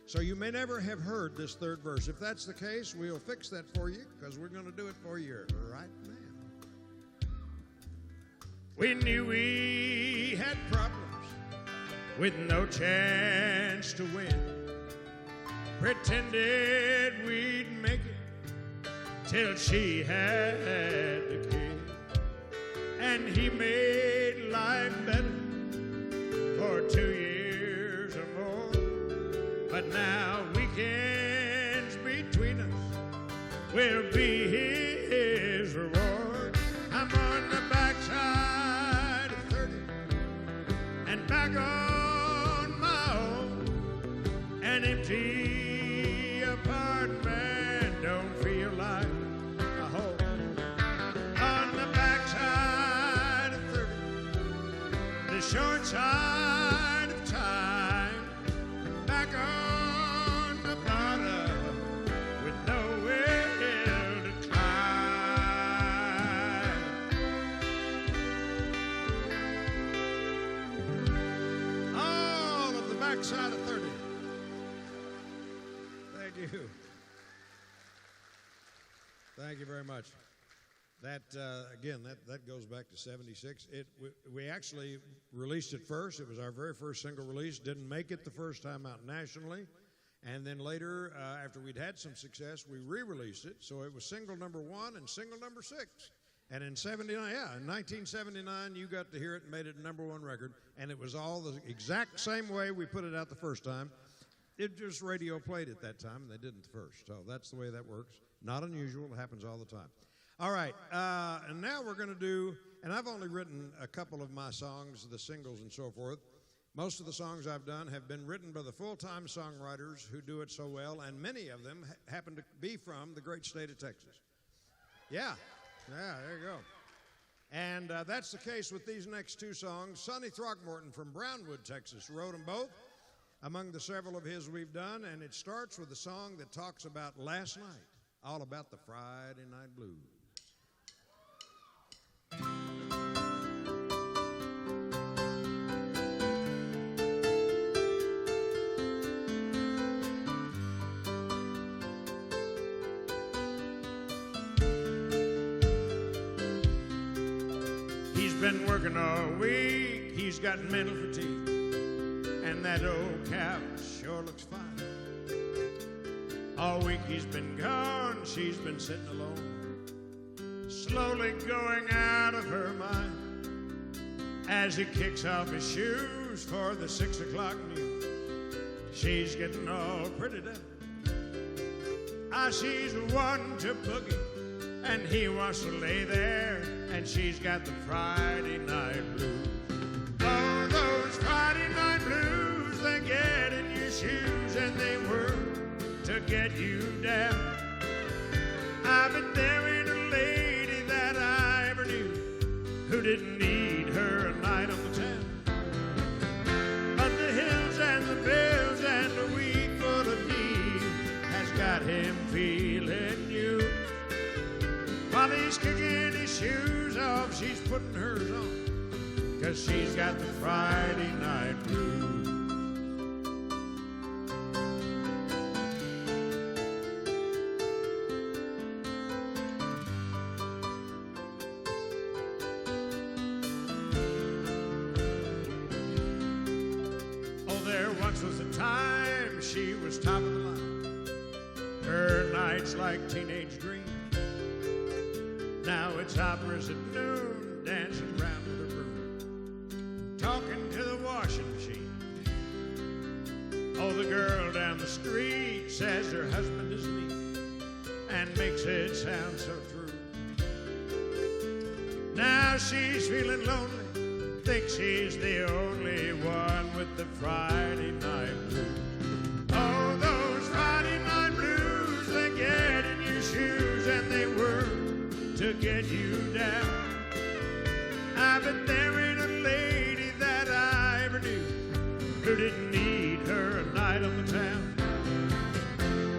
Speaker 7: So you may never have heard this third verse. If that's the case, we'll fix that for you, because we're going to do it for you right now. We knew we had problems with no chance to win. Pretended we'd make it till she had the kid. And he made life better for 2 years or more. But now weekends between us will be his reward. I'm on the backside of 30 and back on my own. An empty apartment don't feel like a home. On the backside of 30, the short side of time, back on the bottom with nowhere to climb. All of the backside of 30. Thank you. Thank you very much. That, again, that goes back to 76. We actually released it first. It was our very first single release. Didn't make it the first time out nationally. And then later, after we'd had some success, we re-released it. So it was single number 1 and single number 6. And in 1979, you got to hear it and made it a number 1 record. And it was all the exact same way we put it out the first time. It just radio played it that time, and they didn't the first. So that's the way that works. Not unusual. It happens all the time. All right, and now we're going to do, and I've only written a couple of my songs, the singles and so forth. Most of the songs I've done have been written by the full-time songwriters who do it so well, and many of them happen to be from the great state of Texas. Yeah, there you go. And that's the case with these next 2 songs. Sonny Throckmorton from Brownwood, Texas, wrote them both, among the several of his we've done, and it starts with a song that talks about last night, all about the Friday night blues. been working all week, he's got mental fatigue, and that old cow sure looks fine. All week he's been gone, she's been sitting alone, slowly going out of her mind. As he kicks off his shoes for the 6 o'clock news, she's getting all pretty down. She's one to boogie, and he wants to lay there, and she's got the Friday night blues. Oh, those Friday night blues, they get in your shoes, and they work to get you down. But there ain't a lady that I ever knew who didn't need her a night on the town. But the hills and the bills and a week full of need has got him feeling you. While he's kicking his shoes off, she's putting hers on, 'cause she's got the Friday night blues. Once was a time she was top of the line. Her nights like teenage dreams. Now it's operas at noon, dancing around with her broom, talking to the washing machine. Oh, the girl down the street says her husband is neat and makes it sound so true. Now she's feeling lonely, thinks she's the only one with the Friday night blues. Oh, those Friday night blues, they get in your shoes and they work to get you down. But there ain't a lady that I ever knew who didn't need her a night on the town.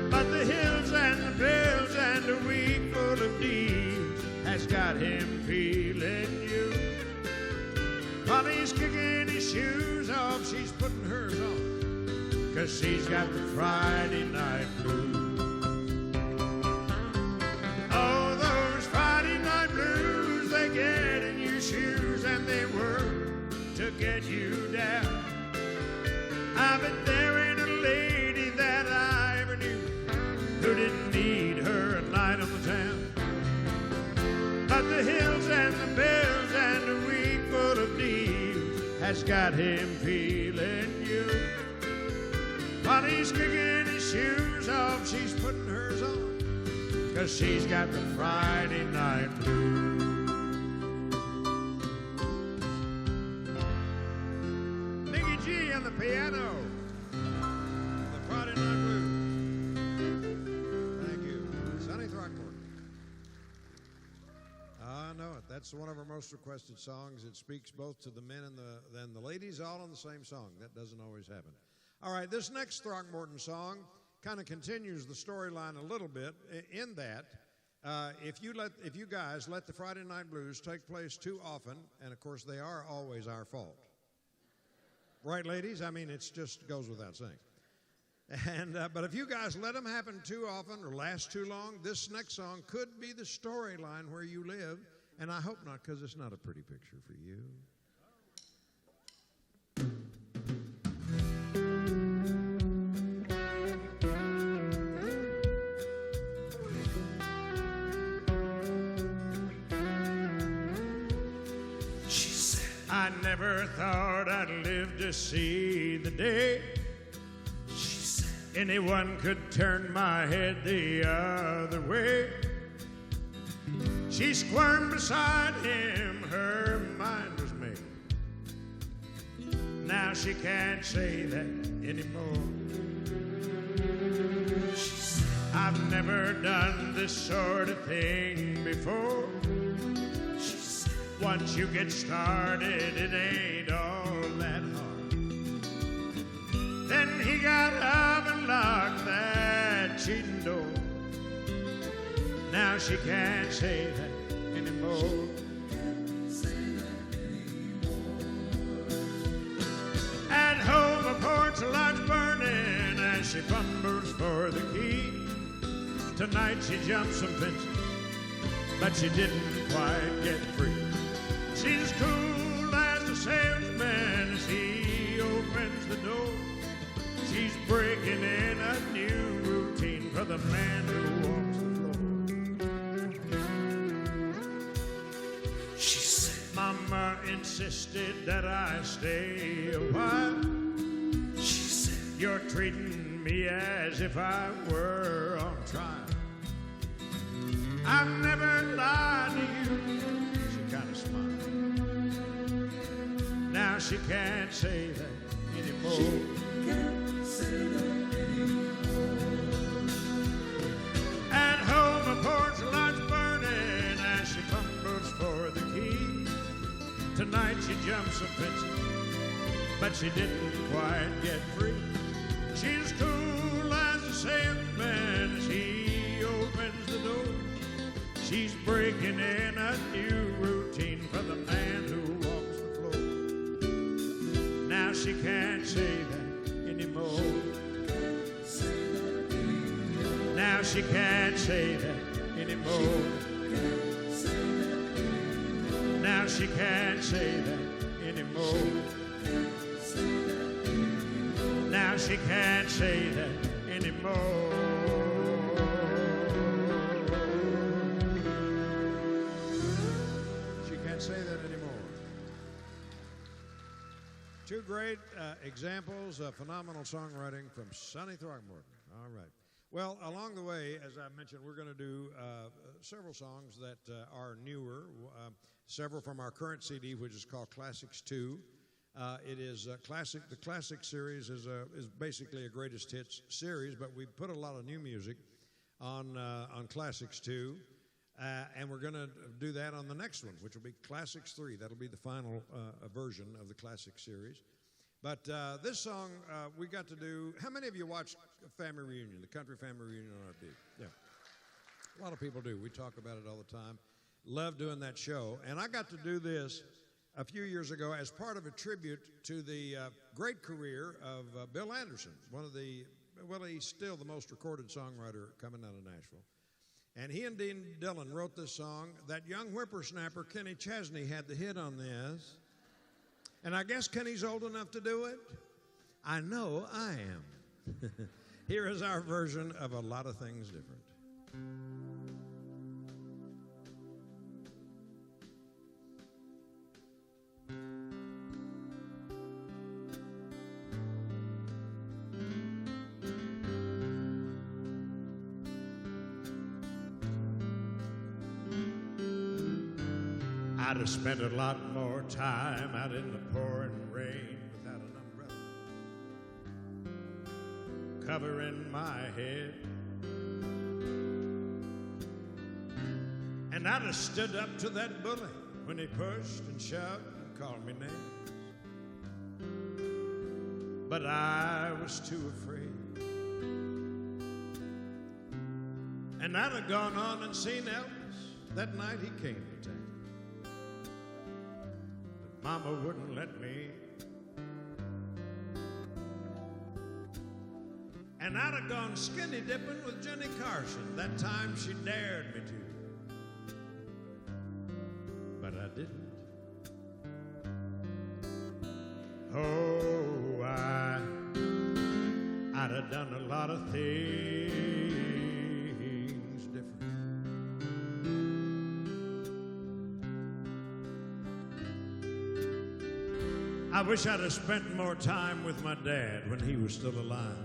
Speaker 7: But the hills and the bills and a week full of needs has got him feeling you. While he's kicking his shoes off, she's putting hers on, 'cause she's got the Friday night blues. Oh, those Friday night blues, they get in your shoes and they work to get you down. But there ain't a lady that I ever knew who didn't need her a night on the town. But the hills and the bills and a week full of needs has got him feeling you. While he's kicking his shoes off, she's putting hers on, 'cause she's got the Friday night blues. Nicky G on the piano. The Friday night blues. Thank you. Sonny Throckmorton. I know it. That's one of our most requested songs. It speaks both to the men and the ladies all on the same song. That doesn't always happen. All right, this next Throckmorton song kind of continues the storyline a little bit in that if you guys let the Friday night blues take place too often, and of course they are always our fault. Right, ladies? I mean, it just goes without saying. But if you guys let them happen too often or last too long, this next song could be the storyline where you live, and I hope not, because it's not a pretty picture for you. She said, I never thought I'd live to see the day anyone could turn my head the other way. She squirmed beside him, her mind was made. Now she can't say that anymore. I've never done this sort of thing before. Once you get started, it ain't all that hard. Then he got up and locked that cheating door. Now she can't say that anymore. At home, a porch light's burning as she fumbles for the key. Tonight she jumped some fences, but she didn't quite get free. She's cool Mama insisted that I stay a while. She said, you're treating me as if I were on trial. I've never lied to you. She kind of smiled. Now she can't say that anymore. She can't say that anymore. At home, the porch light's burning as she fumbles for the key. Tonight she jumps a fence, but she didn't quite get free. She's cool as a salesman as he opens the door. She's breaking in a new routine for the man who walks the floor. Now she can't say that anymore. Now she can't say that anymore. Now she can't say that anymore. Now she can't say that anymore. She can't say that anymore. Two great examples of phenomenal songwriting from Sonny Throckmorton. All right. Well, along the way, as I mentioned, we're going to do several songs that are newer. Several from our current CD, which is called Classics 2. It is classic. The Classic series is basically a greatest hits series, but we put a lot of new music on Classics 2, and we're going to do that on the next one, which will be Classics 3. That'll be the final version of the Classic series. But this song we got to do. How many of you watch Family Reunion, the Country Family Reunion on RP? Yeah, a lot of people do. We talk about it all the time. Love doing that show, and I got to do this a few years ago as part of a tribute to the great career of Bill Anderson, he's still the most recorded songwriter coming out of Nashville. And he and Dean Dillon wrote this song. That young whippersnapper, Kenny Chesney, had the hit on this. And I guess Kenny's old enough to do it. I know I am. Here is our version of A Lot of Things Different. I'd have spent a lot more time out in the pouring rain without an umbrella covering my head. And I'd have stood up to that bully when he pushed and shoved and called me names. But I was too afraid. And I'd have gone on and seen Elvis that night he came to town. Mama wouldn't let me. And I'd have gone skinny dipping with Jenny Carson that time she dared me to. But I didn't. Oh, I'd have done a lot of things different. I wish I'd have spent more time with my dad when he was still alive.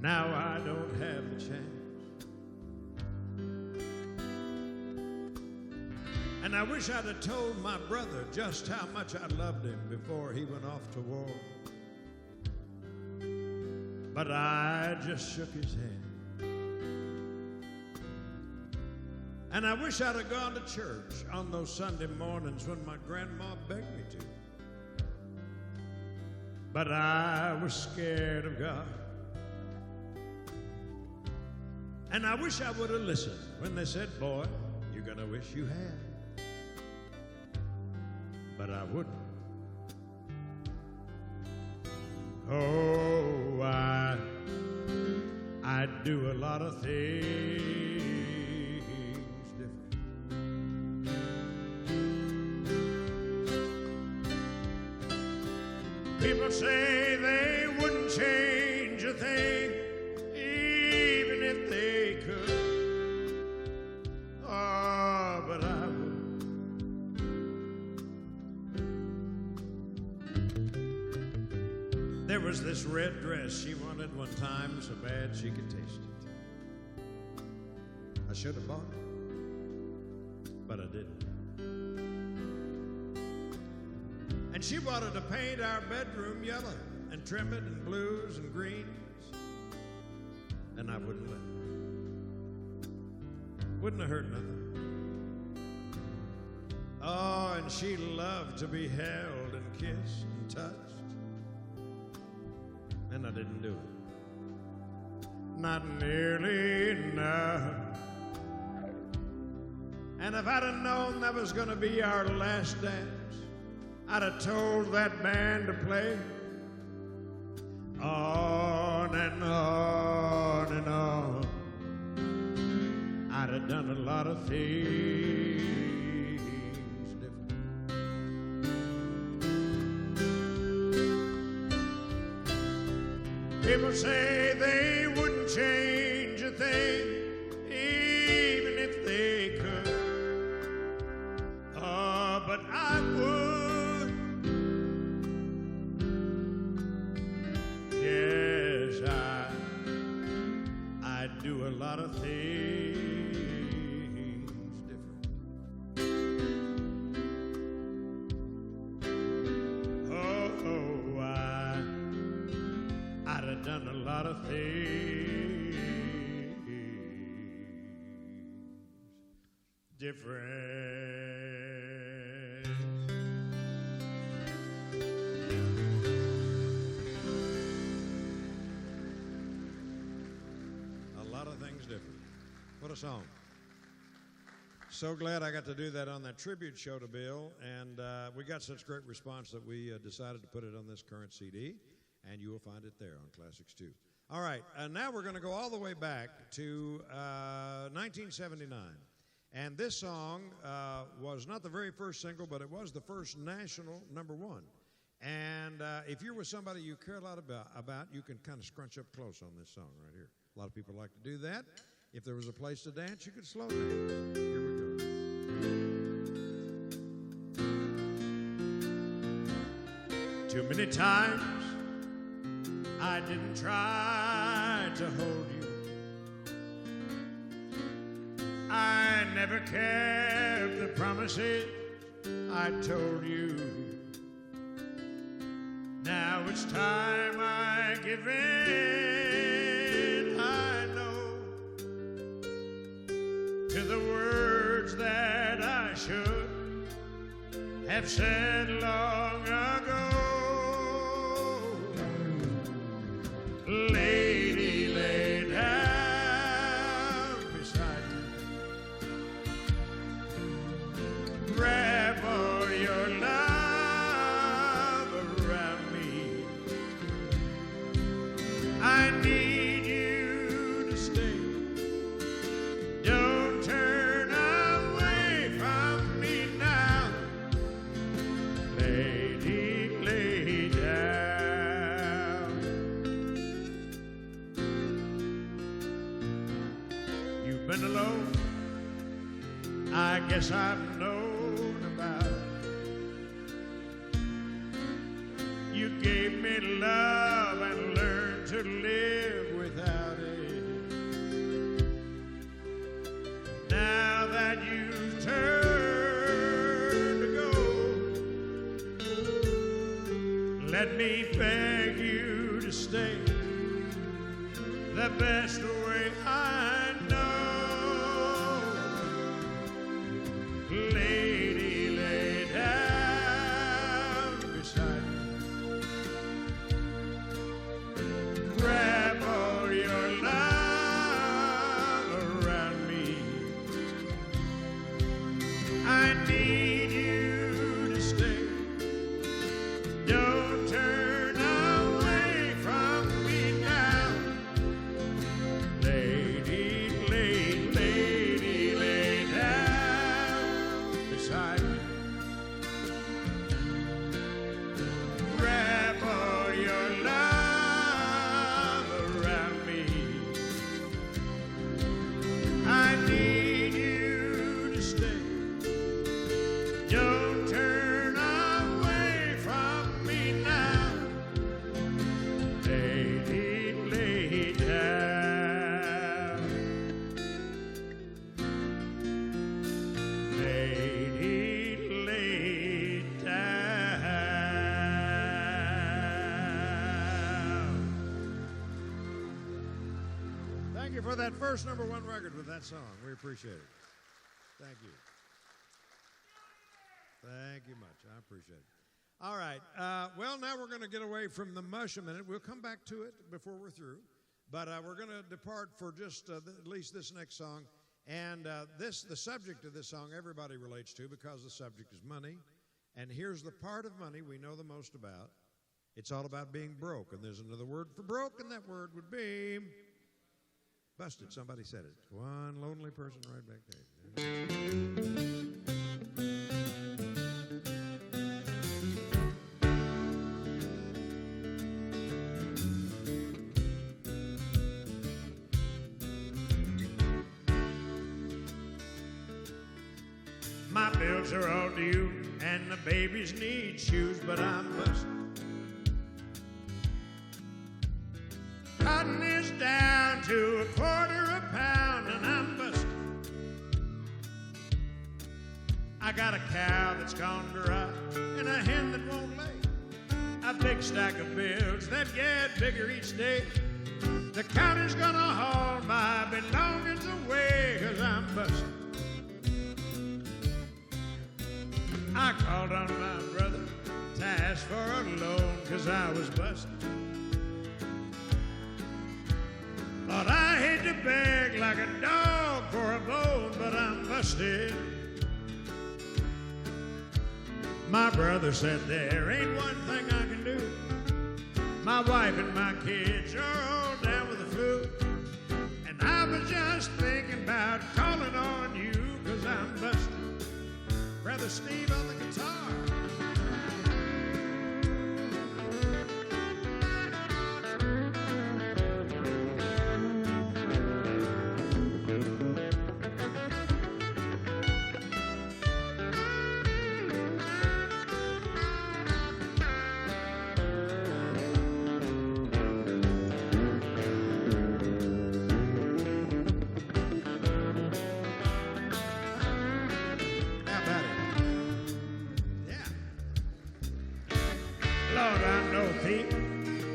Speaker 7: Now I don't have the chance. And I wish I'd have told my brother just how much I loved him before he went off to war. But I just shook his hand. And I wish I'd have gone to church on those Sunday mornings when my grandma begged me to. But I was scared of God. And I wish I would have listened when they said, boy, you're gonna wish you had. But I wouldn't. Oh, I'd do a lot of things different. People say they wouldn't change a thing, even if they could. Oh, but I would. There was this red dress she wanted one time so bad she could taste it. I should have bought it, but I didn't. And she wanted to paint our bedroom yellow and trim it in blues and greens, and I wouldn't let her. Wouldn't have hurt nothing. Oh, and she loved to be held and kissed and touched, and I didn't do it. Not nearly enough. And if I'd have known that was going to be our last dance, I'd have told that band to play on and on and on. I'd have done a lot of things different. People say they wouldn't change a thing, even if they could. Oh, but I would. Yes, I'd do a lot of things different. Oh, I'd have done a lot of things different. A lot of things different. What a song. So glad I got to do that on that tribute show to Bill, and we got such great response that we decided to put it on this current CD, and you will find it there on Classics 2. All right, now we're going to go all the way back to 1979. And this song was not the very first single, but it was the first national #1. And if you're with somebody you care a lot about, you can kind of scrunch up close on this song right here. A lot of people like to do that. If there was a place to dance, you could slow dance. Here we go. Too many times I didn't try to hold you. I never kept the promises I told you. Now it's time I give in, I know, to the words that I should have said long ago. Lady, lay down beside me. Wrap all your love around me. I need you to stay. Don't turn away from me now. Lady, lay down. You've been alone, I guess I've known about it. You gave me love and learned to live without it. Now that you've turned to go, let me beg you to stay the best way I know. Lady, lay down beside me. Wrap all your love around me. I need you to stay. Don't turn away from me now. Lady, lady, lay down beside me. Wrap all your love around me. I need you to stay. Don't turn away from me now. Thank you for that first #1 record with that song. We appreciate it. Thank you. Thank you much. I appreciate it. All right. Well, now we're going to get away from the mush a minute. We'll come back to it before we're through. But we're going to depart for just at least this next song. And the subject of this song everybody relates to because the subject is money. And here's the part of money we know the most about. It's all about being broke. And there's another word for broke, and that word would be busted. Somebody said it. One lonely person right back there. My bills are all due, and the babies need shoes, but I'm busted. Cotton is down to $0.25 a pound, and I'm busted. I got a cow that's gone dry, and a hen that won't lay. A big stack of bills that get bigger each day. The county's gonna haul my belongings away, 'cause I'm busted. I called on my brother to ask for a loan, 'cause I was busted. Lord, I hate to beg like a dog for a bone, but I'm busted. My brother said there ain't one thing I can do. My wife and my kids are all down with the flu. And I was just thinking about calling on you, 'cause I'm busted. Brother Steve on the guitar.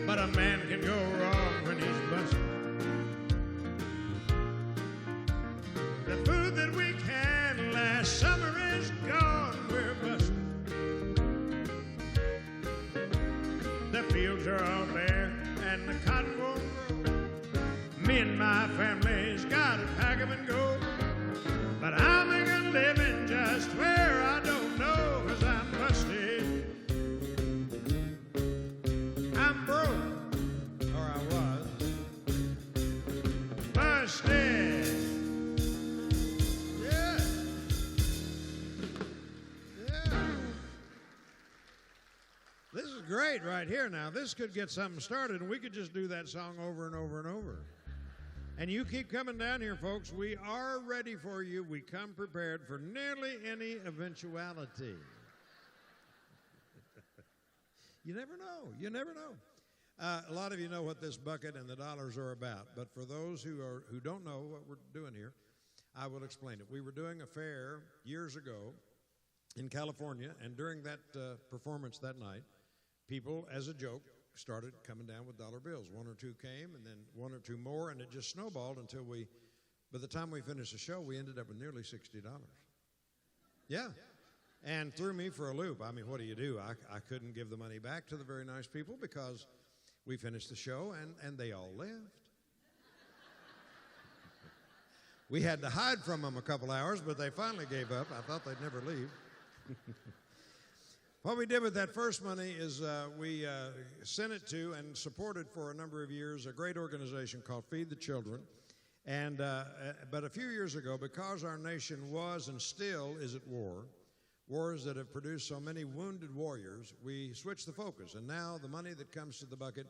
Speaker 7: But a man can go wrong when he's busted. The food that we can last summer is gone, we're busted. The fields are all bare and the cotton won't grow. Me and my family's got to pack 'em and go. But I make a living just where I don't know, 'cause I'm busted. I'm broke, or I was. Busted. Yeah. Yeah. This is great right here now. This could get something started, and we could just do that song over and over and over. And you keep coming down here, folks. We are ready for you. We come prepared for nearly any eventuality. You never know. You never know. A lot of you know what this bucket and the dollars are about, but for those who don't know what we're doing here, I will explain it. We were doing a fair years ago in California, and during that performance that night, people, as a joke, started coming down with dollar bills. One or two came, and then one or two more, and it just snowballed until by the time we finished the show, we ended up with nearly $60. Yeah. And threw me for a loop. I mean, what do? I couldn't give the money back to the very nice people because we finished the show and they all left. We had to hide from them a couple hours, but they finally gave up. I thought they'd never leave. What we did with that first money is we sent it to and supported for a number of years a great organization called Feed the Children. And but a few years ago, because our nation was and still is at war, wars that have produced so many wounded warriors, we switched the focus. And now the money that comes to the bucket,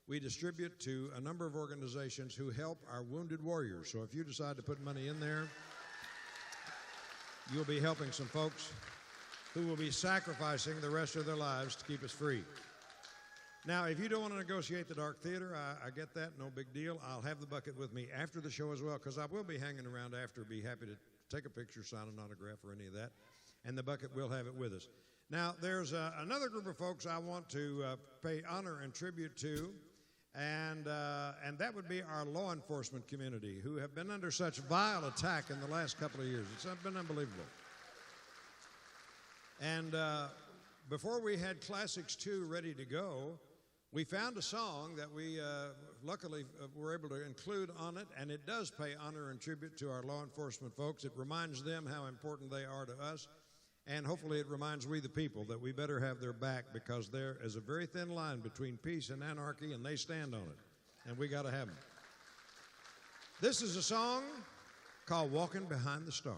Speaker 7: we distribute to a number of organizations who help our wounded warriors. So if you decide to put money in there, you'll be helping some folks who will be sacrificing the rest of their lives to keep us free. Now, if you don't want to negotiate the Dark Theater, I get that, no big deal. I'll have the bucket with me after the show as well, because I will be hanging around after, be happy to take a picture, sign an autograph, or any of that. And the bucket will have it with us. Now, there's another group of folks I want to pay honor and tribute to. And that would be our law enforcement community, who have been under such vile attack in the last couple of years. It's been unbelievable. And before we had Classics 2 ready to go, we found a song that we luckily were able to include on it, and it does pay honor and tribute to our law enforcement folks. It reminds them how important they are to us, and hopefully it reminds we the people that we better have their back, because there is a very thin line between peace and anarchy, and they stand on it, and we got to have them. This is a song called Walking Behind the Star.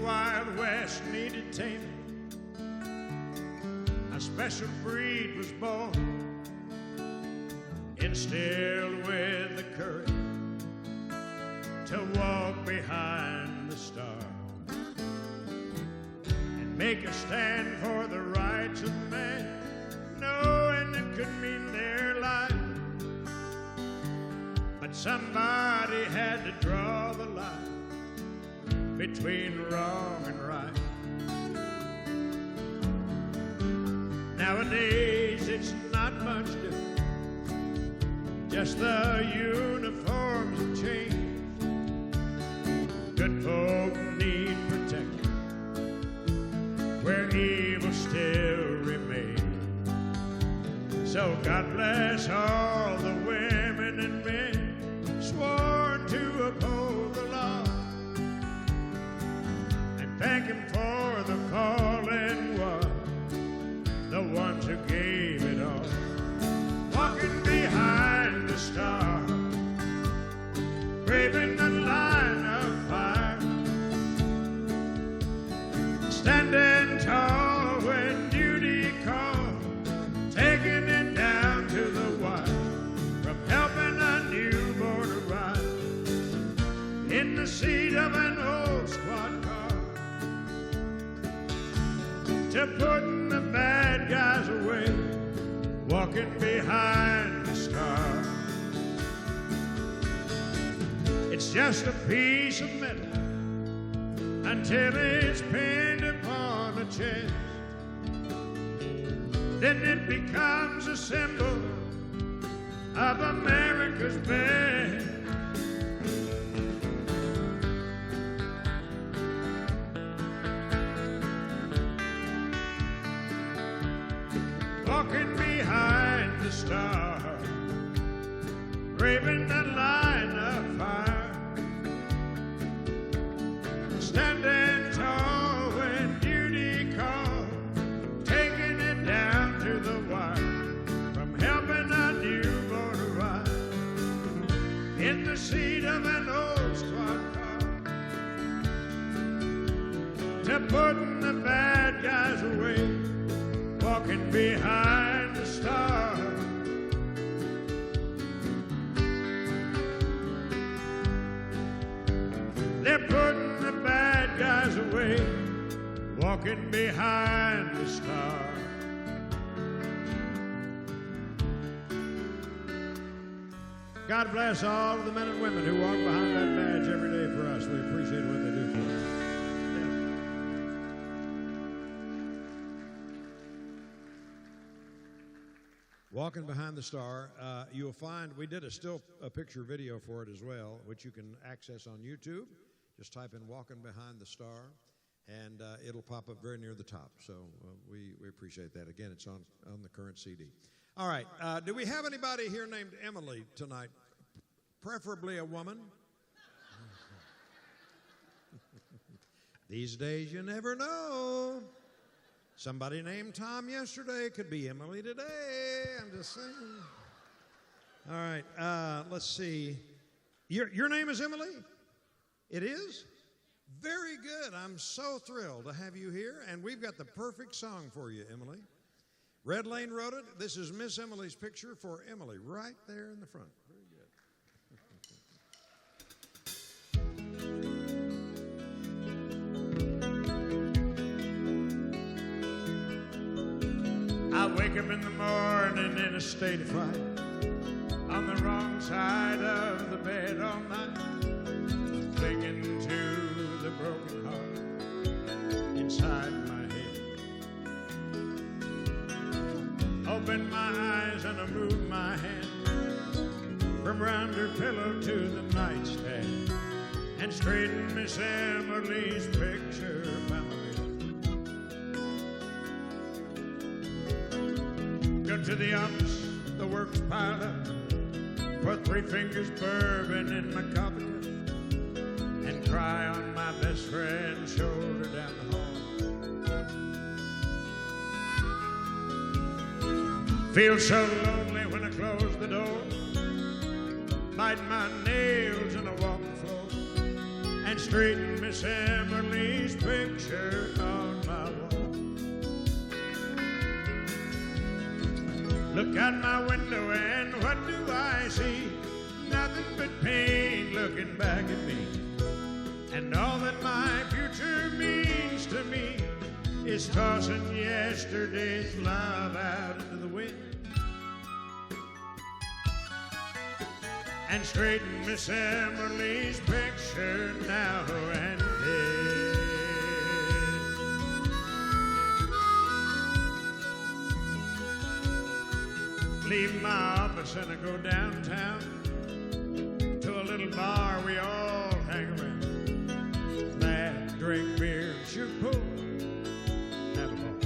Speaker 7: Wild West needed taming, a special breed was born, instilled with the courage to walk behind the star and make a stand for the rights of man, knowing it could mean their life. But somebody had to draw the line between wrong and right. Nowadays it's not much different, just the uniforms have changed. Good folk need protection where evil still remains. So God bless all the women and men sworn to uphold the law. Thank Him for the fallen one, the ones who gave it all. Walking behind the star, braving the line of fire, standing tall when duty calls, taking it down to the wire, from helping a newborn arrive in the seat of an old squad car, to putting the bad guys away, walking behind the star. It's just a piece of metal until it's pinned upon a chest. Then it becomes a symbol of America's best. Walking behind the star, braving the line of fire, standing tall when duty calls, taking it down to the wire, from helping a newborn arrive in the seat of an old squad car, to putting the bad guys away, walking behind the star. They're putting the bad guys away, walking behind the star. God bless all of the men and women who walk behind that badge every day for us. We appreciate what they do for us. Walking Behind the Star, you'll find we did a picture video for it as well, which you can access on YouTube. Just type in Walking Behind the Star, and it'll pop up very near the top. So we appreciate that. Again, it's on the current CD. All right, do we have anybody here named Emily tonight? Preferably a woman. These days you never know. Somebody named Tom yesterday could be Emily today. I'm just saying. All right, let's see. Your name is Emily? It is? Very good. I'm so thrilled to have you here, and we've got the perfect song for you, Emily. Red Lane wrote it. This is Miss Emily's picture for Emily right there in the front. Very good. I wake up in the morning in a state of fright. on the wrong side of the bed all night, clinging to the broken heart inside my head. Open my eyes and I move my hand from round her pillow to the nightstand and straighten Miss Emily's picture by my bed. Go to the office, the work's piled up, put 3 fingers bourbon in my coffee cup, and cry on my best friend's shoulder down the hall. Feel so lonely when I close the door, bite my nails and I walk the floor, and straighten Miss Emily's picture on my wall. Look out my window and what do I see? Nothing but pain looking back at me. And all that my future means to me is tossing yesterday's love out into the wind and straighten Miss Emily's picture now and then. Leave my office and I go downtown to a little bar we all hang around, laugh, drink beer, shoot pool, have a ball.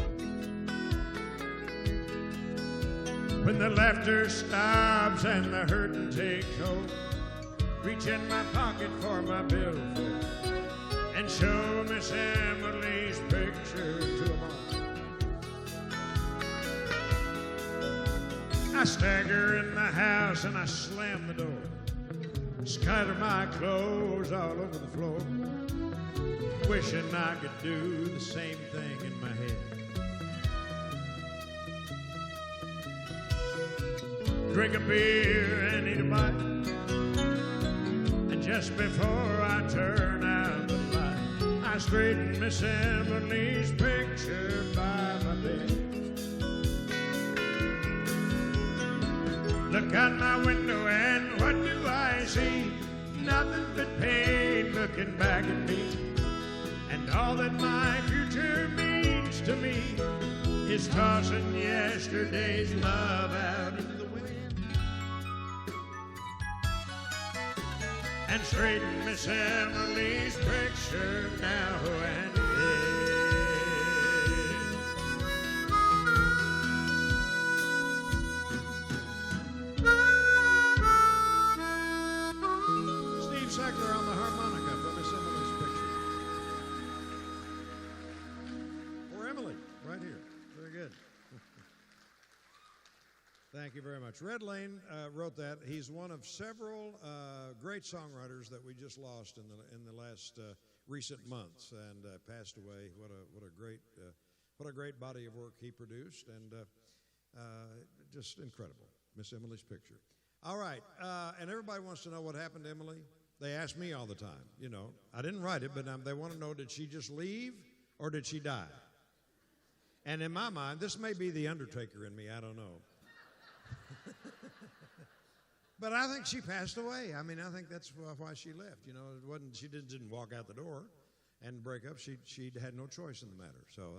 Speaker 7: When the laughter stops and the hurting takes hold, reach in my pocket for my billfold and show Miss Emily's picture to them all. I stagger in the house and I slam the door, scatter my clothes all over the floor, wishing I could do the same thing in my head. Drink a beer and eat a bite, and just before I turn out the light, I straighten Miss Emily's picture by my bed. Look out my window and what do I see? Nothing but pain looking back at me. And all that my future means to me is tossing yesterday's love out into the wind and straighten Miss Emily's picture now and then. Sackler on the harmonica for Miss Emily's picture. For Emily, right here. Very good. Thank you very much. Red Lane wrote that. He's one of several great songwriters that we just lost in the last recent months and passed away. What a great body of work he produced, and just incredible. Miss Emily's picture. All right, and everybody wants to know what happened to Emily. They ask me all the time, you know. I didn't write it, but they want to know, did she just leave or did she die? And in my mind, this may be the Undertaker in me, I don't know. But I think she passed away. I mean, I think that's why she left. You know, she didn't walk out the door and break up. She had no choice in the matter. So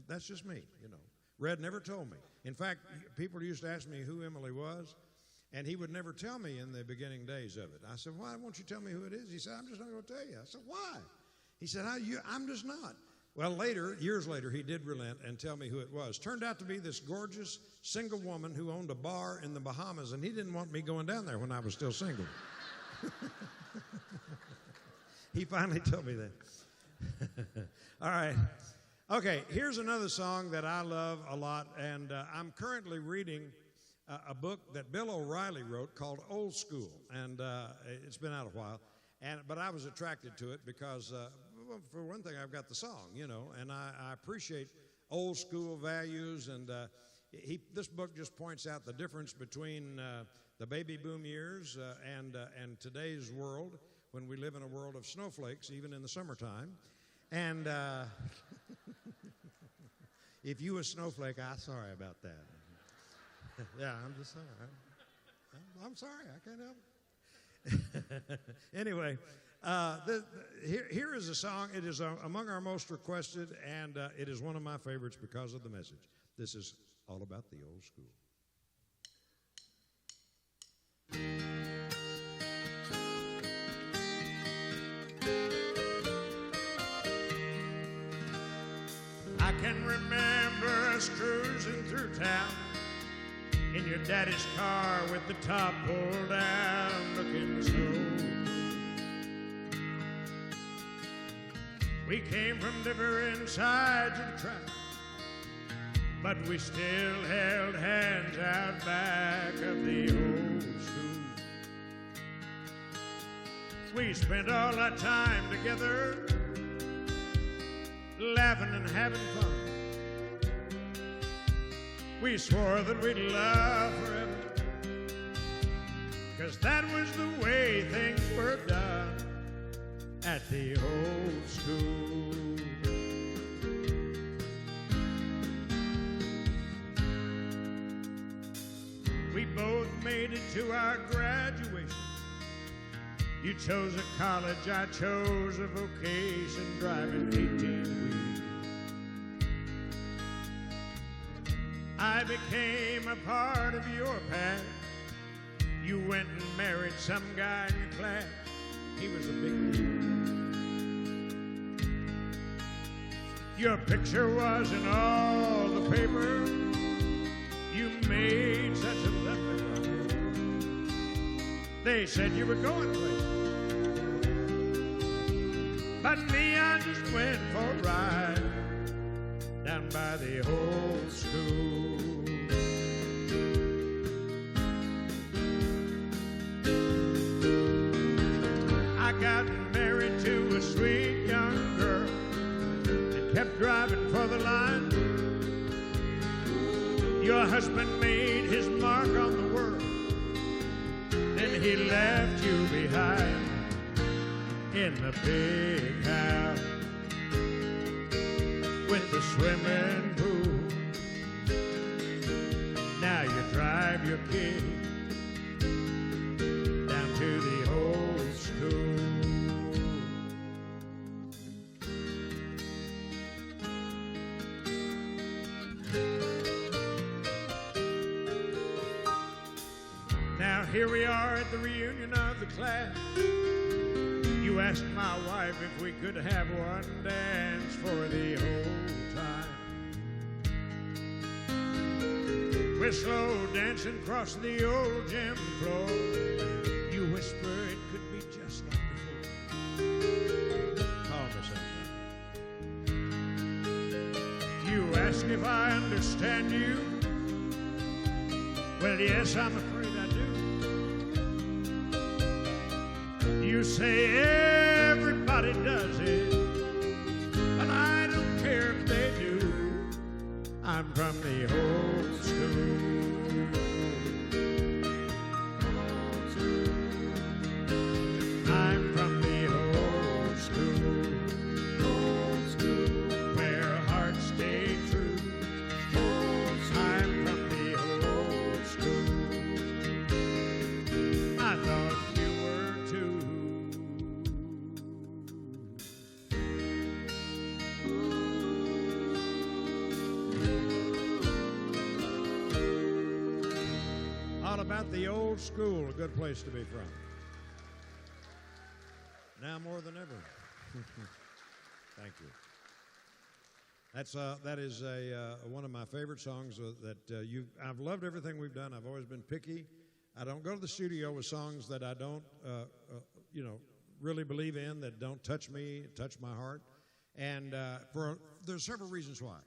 Speaker 7: that's just me, you know. Red never told me. In fact, people used to ask me who Emily was, and he would never tell me in the beginning days of it. I said, why won't you tell me who it is? He said, I'm just not going to tell you. I said, why? He said, I'm just not. Well, years later, he did relent and tell me who it was. Turned out to be this gorgeous single woman who owned a bar in the Bahamas, and he didn't want me going down there when I was still single. He finally told me that. All right. Okay, here's another song that I love a lot, and I'm currently reading a book that Bill O'Reilly wrote called Old School, and it's been out a while. But I was attracted to it because, for one thing, I've got the song, you know, and I appreciate old school values. And this book just points out the difference between the baby boom years and today's world, when we live in a world of snowflakes, even in the summertime. And if you a snowflake, I'm sorry about that. Yeah, I'm just sorry. I'm sorry, I can't help it. Anyway, here is a song. It is among our most requested, and it is one of my favorites because of the message. This is all about the old school. I can remember us cruising through town in your daddy's car with the top pulled down, looking so. We came from different sides of the track, but we still held hands out back of the old school. We spent all our time together, laughing and having fun. We swore that we'd love forever, 'cause that was the way things were done at the old school. We both made it to our graduation. You chose a college, I chose a vocation, driving 18 wheels. I became a part of your past. You went and married some guy in your class. He was a big deal. Your picture was in all the paper. You made such a lovely couple. They said you were going places, but me, I just went for a ride down by the old school. I got married to a sweet young girl and kept driving for the line. Your husband made his mark on the world, then he left you behind in the big house with the swimming pool. Now you drive your kid down to the old school. Now here we are at the reunion of the class. You asked my wife if we could have one dance for the old time. We're slow dancing across the old gym floor. You whisper it could be just like before. Call me sometime. You ask if I understand you. Well, yes, I'm afraid I do. You say everybody does it, but I don't care if they do. I'm from the old school. I'm from the old school. Where hearts stay true. I'm from the old school. I thought you were too. All about the old school, a good place to be from. Now more than ever. Thank you. That is one of my favorite songs I've loved everything we've done. I've always been picky. I don't go to the studio with songs that I don't, really believe in, that don't touch me, touch my heart. And there's several reasons why.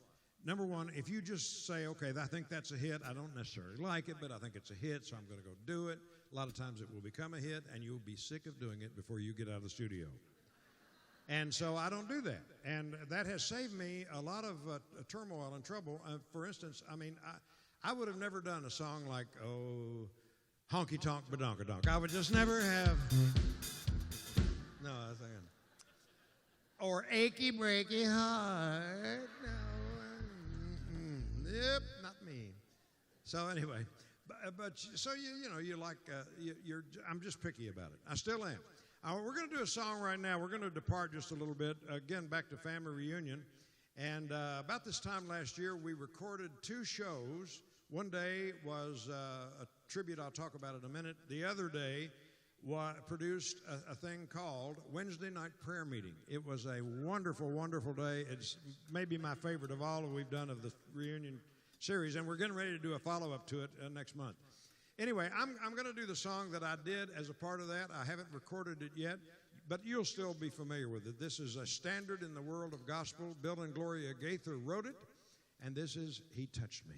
Speaker 7: Number one, if you just say, okay, I think that's a hit, I don't necessarily like it, but I think it's a hit, so I'm going to go do it. A lot of times it will become a hit, and you'll be sick of doing it before you get out of the studio. And so I don't do that. And that has saved me a lot of turmoil and trouble. For instance, I would have never done a song like, Honky Tonk Badonkadonk. I would just never have. No, I was thinking. Or Achy Breaky Heart. No. Yep, not me. So anyway, But so you like I'm just picky about it. I still am. We're going to do a song right now. We're going to depart just a little bit again back to family reunion. And about this time last year, we recorded 2 shows. One day was a tribute. I'll talk about it in a minute. The other day produced a thing called Wednesday Night Prayer Meeting. It was a wonderful, wonderful day. It's maybe my favorite of all that we've done of the reunion series, and we're getting ready to do a follow-up to it next month. Anyway, I'm going to do the song that I did as a part of that. I haven't recorded it yet, but you'll still be familiar with it. This is a standard in the world of gospel. Bill and Gloria Gaither wrote it, and this is He Touched Me.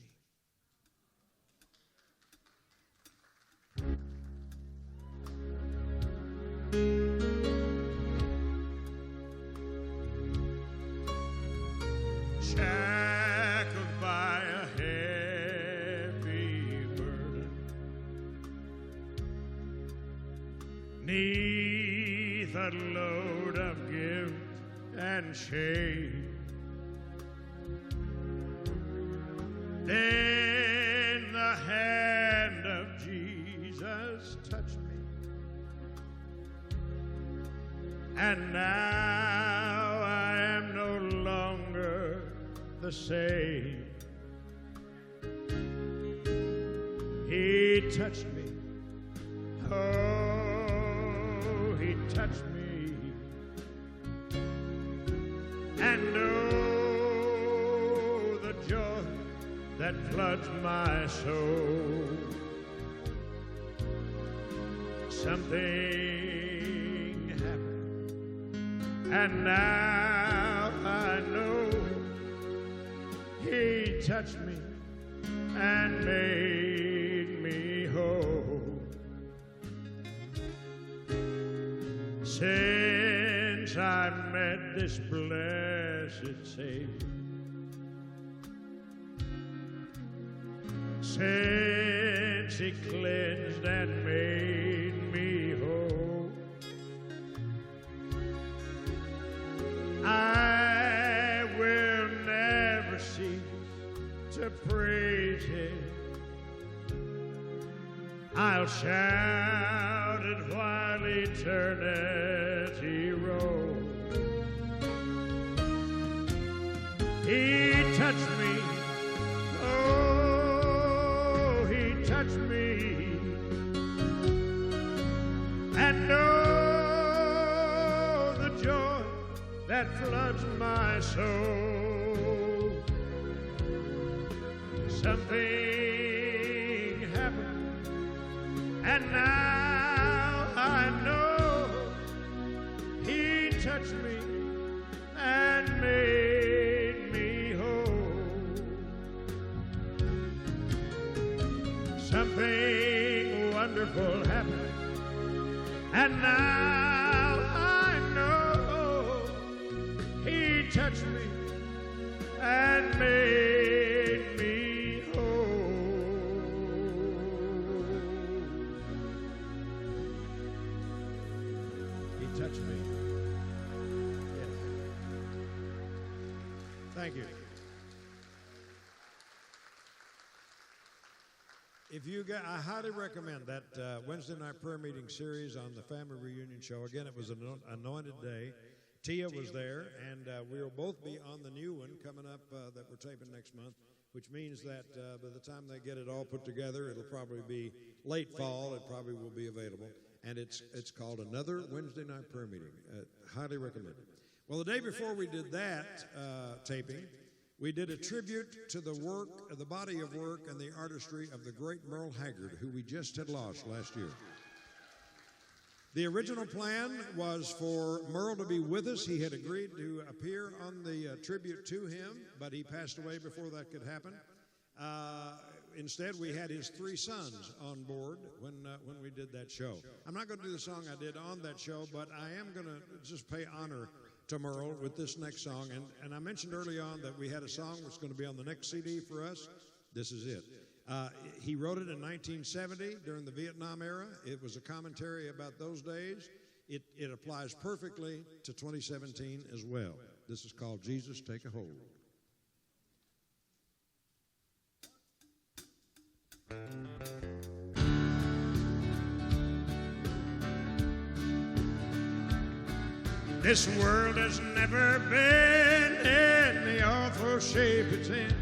Speaker 7: Shackled by a heavy burden, 'neath a load of guilt and shame, then the hand of Jesus touched me, and now I am no longer the same. He touched me. Oh, He touched me. And oh, the joy that floods my soul. Something happened, and now I know He touched me and made me whole. Since I met this blessed Savior, since He cleansed and made me whole, I will never cease to praise Him. I'll shout it while eternity rolls. He touched me. Oh, He touched me. And oh, the joy that floods my soul. Something happened, and now I know He touched me and made me whole. Something wonderful happened, and now I know He touched me and made me whole. He touched me. Yes. Thank you. If you got, I highly recommend that Wednesday night prayer meeting series on the Family Reunion Show. Again, it was an anointed day. Teea was there, and we will both be on the new one coming up that we're taping next month, which means that by the time they get it all put together, it'll probably be late fall. It probably will be available, and it's called Another Wednesday Night Prayer Meeting. Highly recommended. Well, the day before we did that taping, we did a tribute to the work, the body of work, and the artistry of the great Merle Haggard, who we just had lost last year. The original plan was for Merle to be with us. He had agreed to appear on the tribute to him, but he passed away before that could happen. Instead, we had his 3 sons on board when we did that show. I'm not going to do the song I did on that show, but I am going to just pay honor to Merle with this next song. And I mentioned early on that we had a song that's going to be on the next CD for us. This is it. He wrote it in 1970 during the Vietnam era. It was a commentary about those days. It applies perfectly to 2017 as well. This is called Jesus Take a Hold. This world has never been in the awful shape it's in.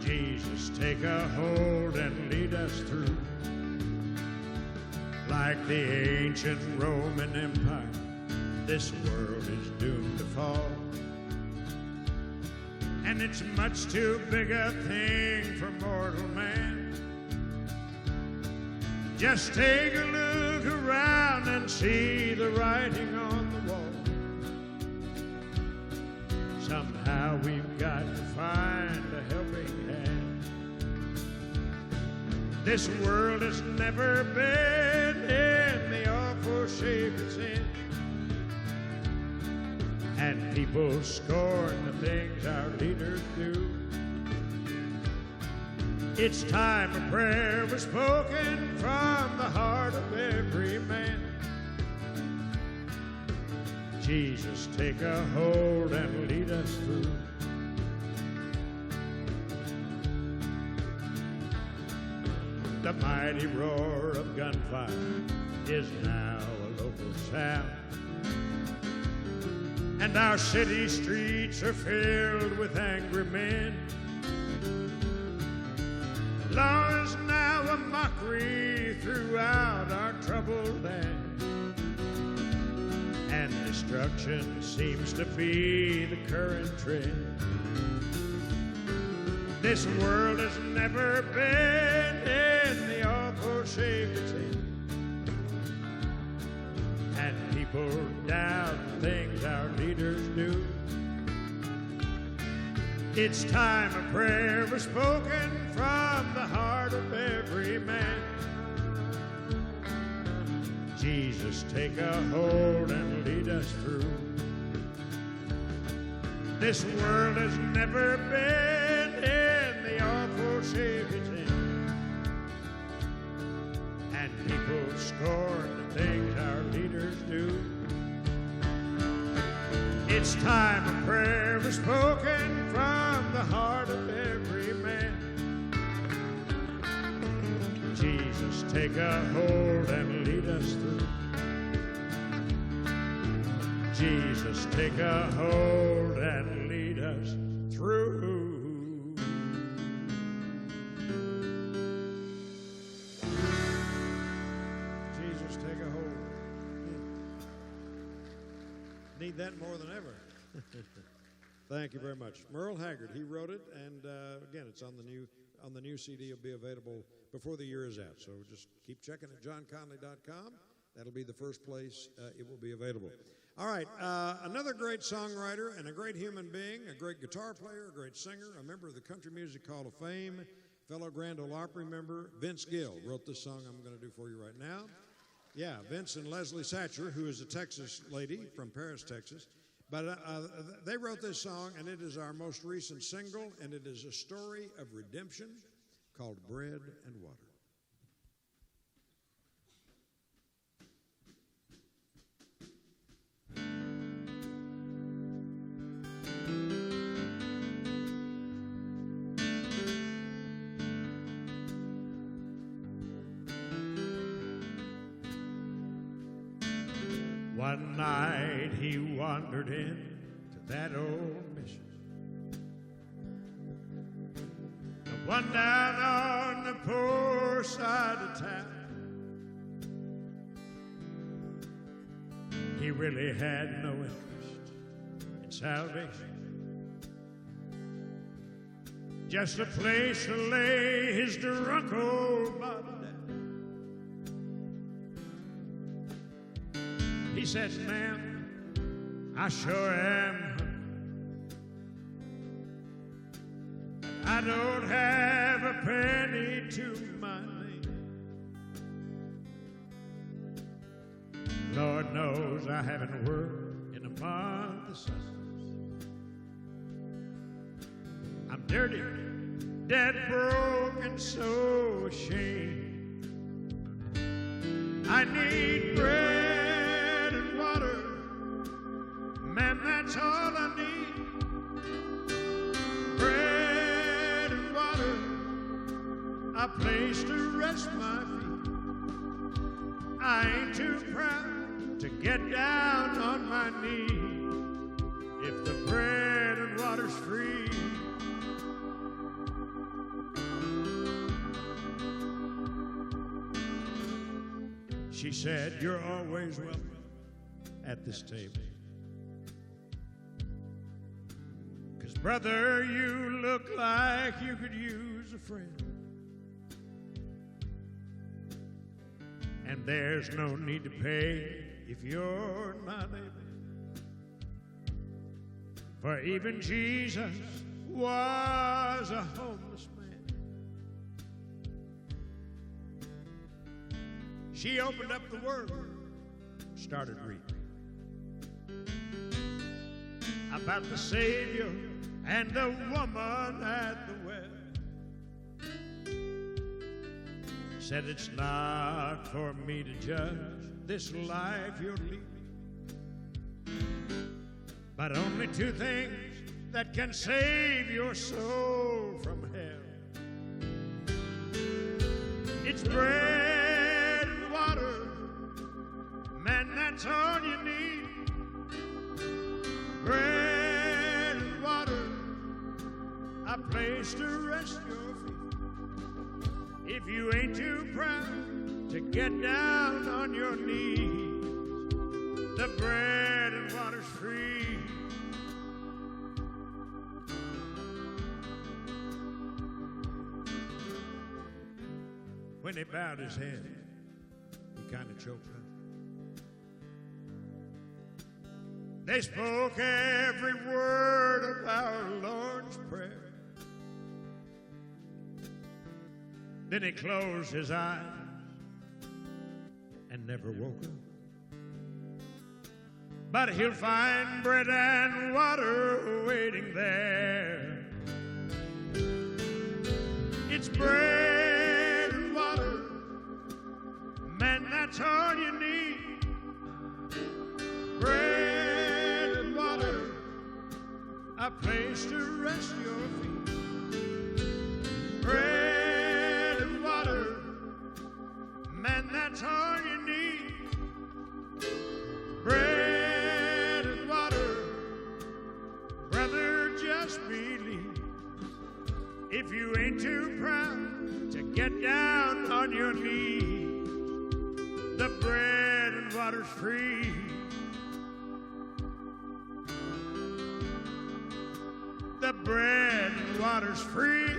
Speaker 7: Jesus, take a hold and lead us through. Like the ancient Roman Empire, this world is doomed to fall. And it's much too big a thing for mortal man. Just take a look around and see the writing on the wall. Somehow we've got to find a helping hand. This world has never been in the awful shape it's in. And people scorn the things our leaders do. It's time a prayer was spoken from the heart of every man. Jesus, take a hold and lead us through. The mighty roar of gunfire is now a local sound. And our city streets are filled with angry men. Law is now a mockery throughout our troubled land. And destruction seems to be the current trend. This world has never been in the awful shape it's in. And people doubt the things our leaders do. It's time a prayer was spoken from the heart of every man. Jesus, take a hold and lead us through. This world has never been in the awful shape it's in. And people scorn the things our leaders do. It's time a prayer was spoken from the heart of every man. Jesus, take a hold and lead us through. Jesus, take a hold and lead us through. Jesus, take a hold. Need that more than ever. Thank you very much. Merle Haggard, he wrote it, and again, it's on the new CD. It'll be available before the year is out. So just keep checking at johnconlee.com. That'll be the first place it will be available. All right, another great songwriter and a great human being, a great guitar player, a great singer, a member of the Country Music Hall of Fame, fellow Grand Ole Opry member, Vince Gill wrote this song I'm going to do for you right now. Yeah, Vince and Leslie Satcher, who is a Texas lady from Paris, Texas. But they wrote this song, and it is our most recent single, and it is a story of redemption called Bread and Water. One night he wandered into that old mission, the one down on the poor side of town. He really had no interest in salvation, just a place to lay his drunk old body down. He says, ma'am, I sure am hungry. I don't have a penny to my name. Lord knows I haven't worked in a month of Sundays. I'm dirty, dead broke, and so ashamed. I need bread. Man, that's all I need. Bread and water, a place to rest my feet. I ain't too proud to get down on my knees if the bread and water's free. She said, you're always welcome at this table. 'Cause brother, you look like you could use a friend. And there's no need to pay if you're not able. For even Jesus was a homeless man. She opened up the Word, started reading about the Savior and the woman at the well. Said it's not for me to judge this life you're leading, but only two things that can save your soul from hell. It's bread and water, man, that's all you need. Bread and water, a place to rest your feet. If you ain't too proud to get down on your knees, the bread and water's free. When he bowed his head, he kind of choked up. They spoke every word of our Lord's Prayer. Then he closed his eyes and never woke up. But he'll find bread and water waiting there. It's bread and water, man, that's all you need. Bread and water, a place to rest your feet. Bread and water, man, that's all you need. Bread and water, brother, just believe. If you ain't too proud to get down on your knees, the bread and water's free. The bread and water's free.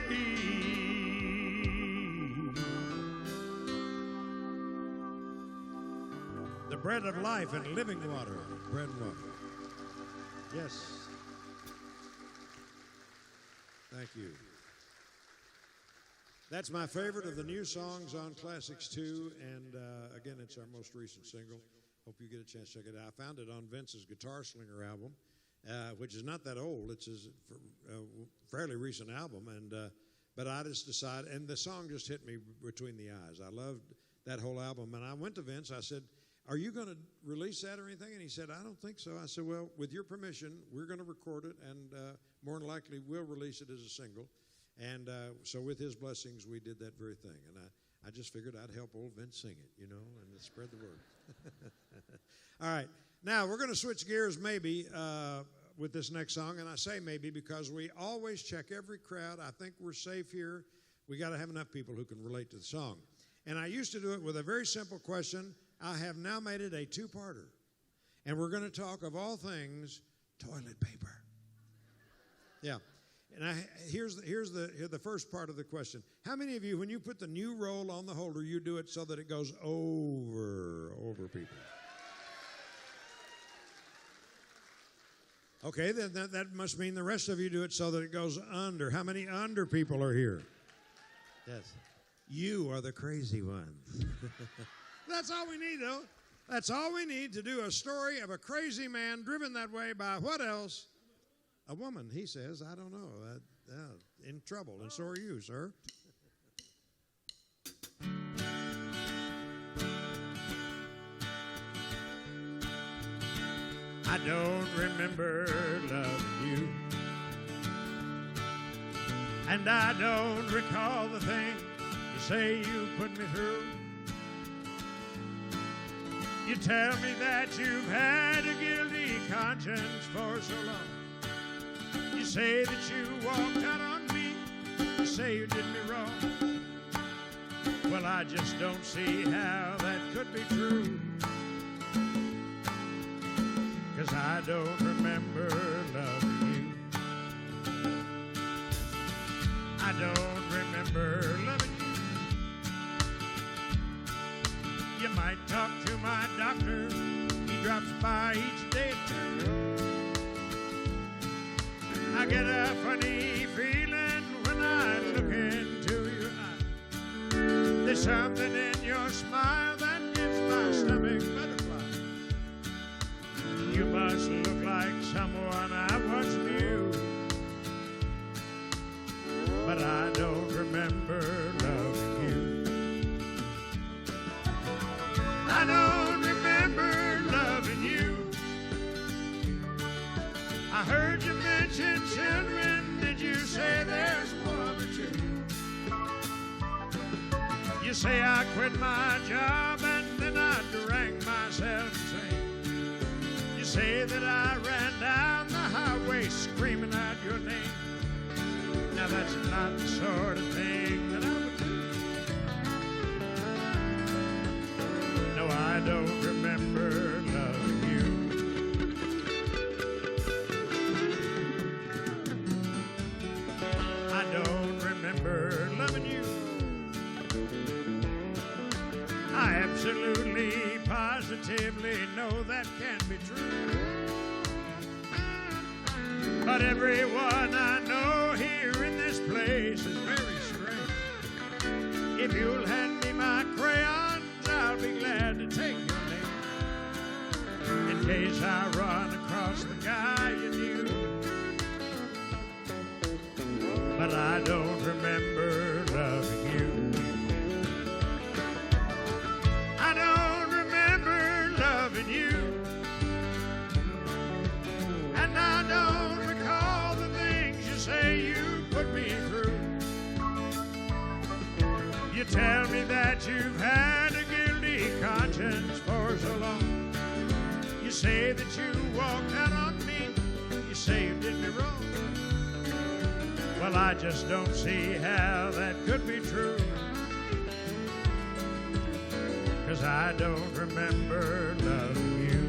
Speaker 7: The bread of life and living water. Bread and water. Yes. Thank you. That's my favorite of the new songs on Classics 2, and again, it's our most recent single. Hope you get a chance to check it out. I found it on Vince's Guitar Slinger album, which is not that old. It's a fairly recent album, and but I just decided, and the song just hit me between the eyes. I loved that whole album, and I went to Vince. I said, "Are you going to release that or anything?" And he said, "I don't think so." I said, "Well, with your permission, we're going to record it, and more than likely, we'll release it as a single." And so with his blessings, we did that very thing. And I just figured I'd help old Vince sing it, you know, and spread the word. All right. Now, we're going to switch gears maybe with this next song. And I say maybe because we always check every crowd. I think we're safe here. We got to have enough people who can relate to the song. And I used to do it with a very simple question. I have now made it a two-parter. And we're going to talk, of all things, toilet paper. Yeah. And here's the first part of the question. How many of you, when you put the new roll on the holder, you do it so that it goes over people? Okay, then that must mean the rest of you do it so that it goes under. How many under people are here? Yes. You are the crazy ones. That's all we need, though. That's all we need to do a story of a crazy man driven that way by what else? A woman, he says. I don't know. In trouble, and so are you, sir. I don't remember loving you, and I don't recall the thing you say you put me through. You tell me that you've had a guilty conscience for so long. You say that you walked out on me. You say you did me wrong. Well, I just don't see how that could be true. 'Cause I don't remember loving you. I don't remember loving you. You might talk to my doctor. He drops by each day or two. I get a funny feeling when I look into your eyes. There's something in your smile that gives my stomach butterflies. You must look like someone I once knew, but I don't remember loving you. I don't remember loving you. I heard you mention children. Did you say there's one or two? You say I quit my job and then I drank myself insane. You say that I ran down the highway screaming out your name. Now that's not the sort of thing that I would do. No, I don't remember loving you. I don't remember loving you. I absolutely, positively know that can't be true. But everyone I know here in this place is very strange. If you'll hand me my crayons, I'll be glad to take your name. In case I run across the guy you knew. But I don't remember loving you. I don't remember loving you. And I don't recall the things you say you put me through. You tell me that you've had a guilty conscience for so long. You say that you walked out on me. You say you did me wrong. Well, I just don't see how that could be true. 'Cause I don't remember loving you.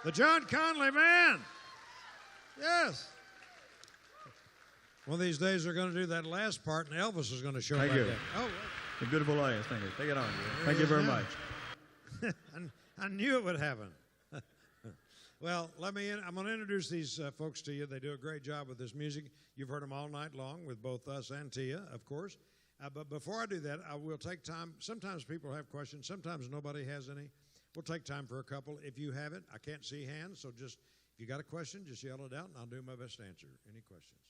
Speaker 7: The John Conlee Band. Yes. One of these days they're going to do that last part, and Elvis is going to show
Speaker 8: Thank
Speaker 7: back
Speaker 8: you.
Speaker 7: up. Oh,
Speaker 8: A beautiful audience. Thank you. Take it on. Thank you very much.
Speaker 7: I knew it would happen. Well, I'm going to introduce these folks to you. They do a great job with this music. You've heard them all night long with both us and Teea, of course. But before I do that, I will take time. Sometimes people have questions. Sometimes nobody has any. We'll take time for a couple. If you have it, I can't see hands, so just if you got a question, just yell it out, and I'll do my best to answer. Any questions?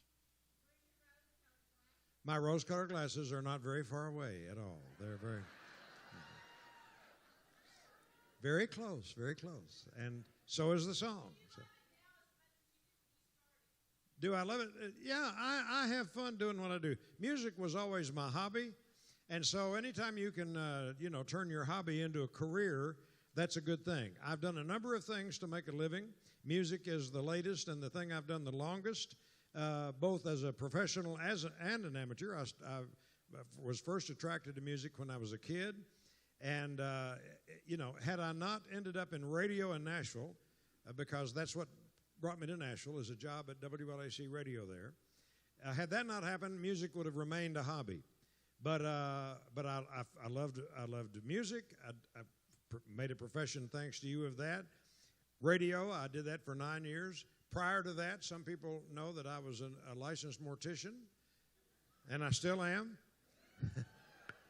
Speaker 7: My rose-colored glasses are not very far away at all. They're very close, very close. And so is the song. So. Do I love it? Yeah, I have fun doing what I do. Music was always my hobby, and so anytime you can, turn your hobby into a career, that's a good thing. I've done a number of things to make a living. Music is the latest and the thing I've done the longest, both as a professional and an amateur. I was first attracted to music when I was a kid. And, had I not ended up in radio in Nashville, because that's what brought me to Nashville, is a job at WLAC Radio there. had that not happened, music would have remained a hobby. But I loved music. I made a profession, thanks to you, of that. Radio, I did that for 9 years. Prior to that, some people know that I was a licensed mortician, and I still am.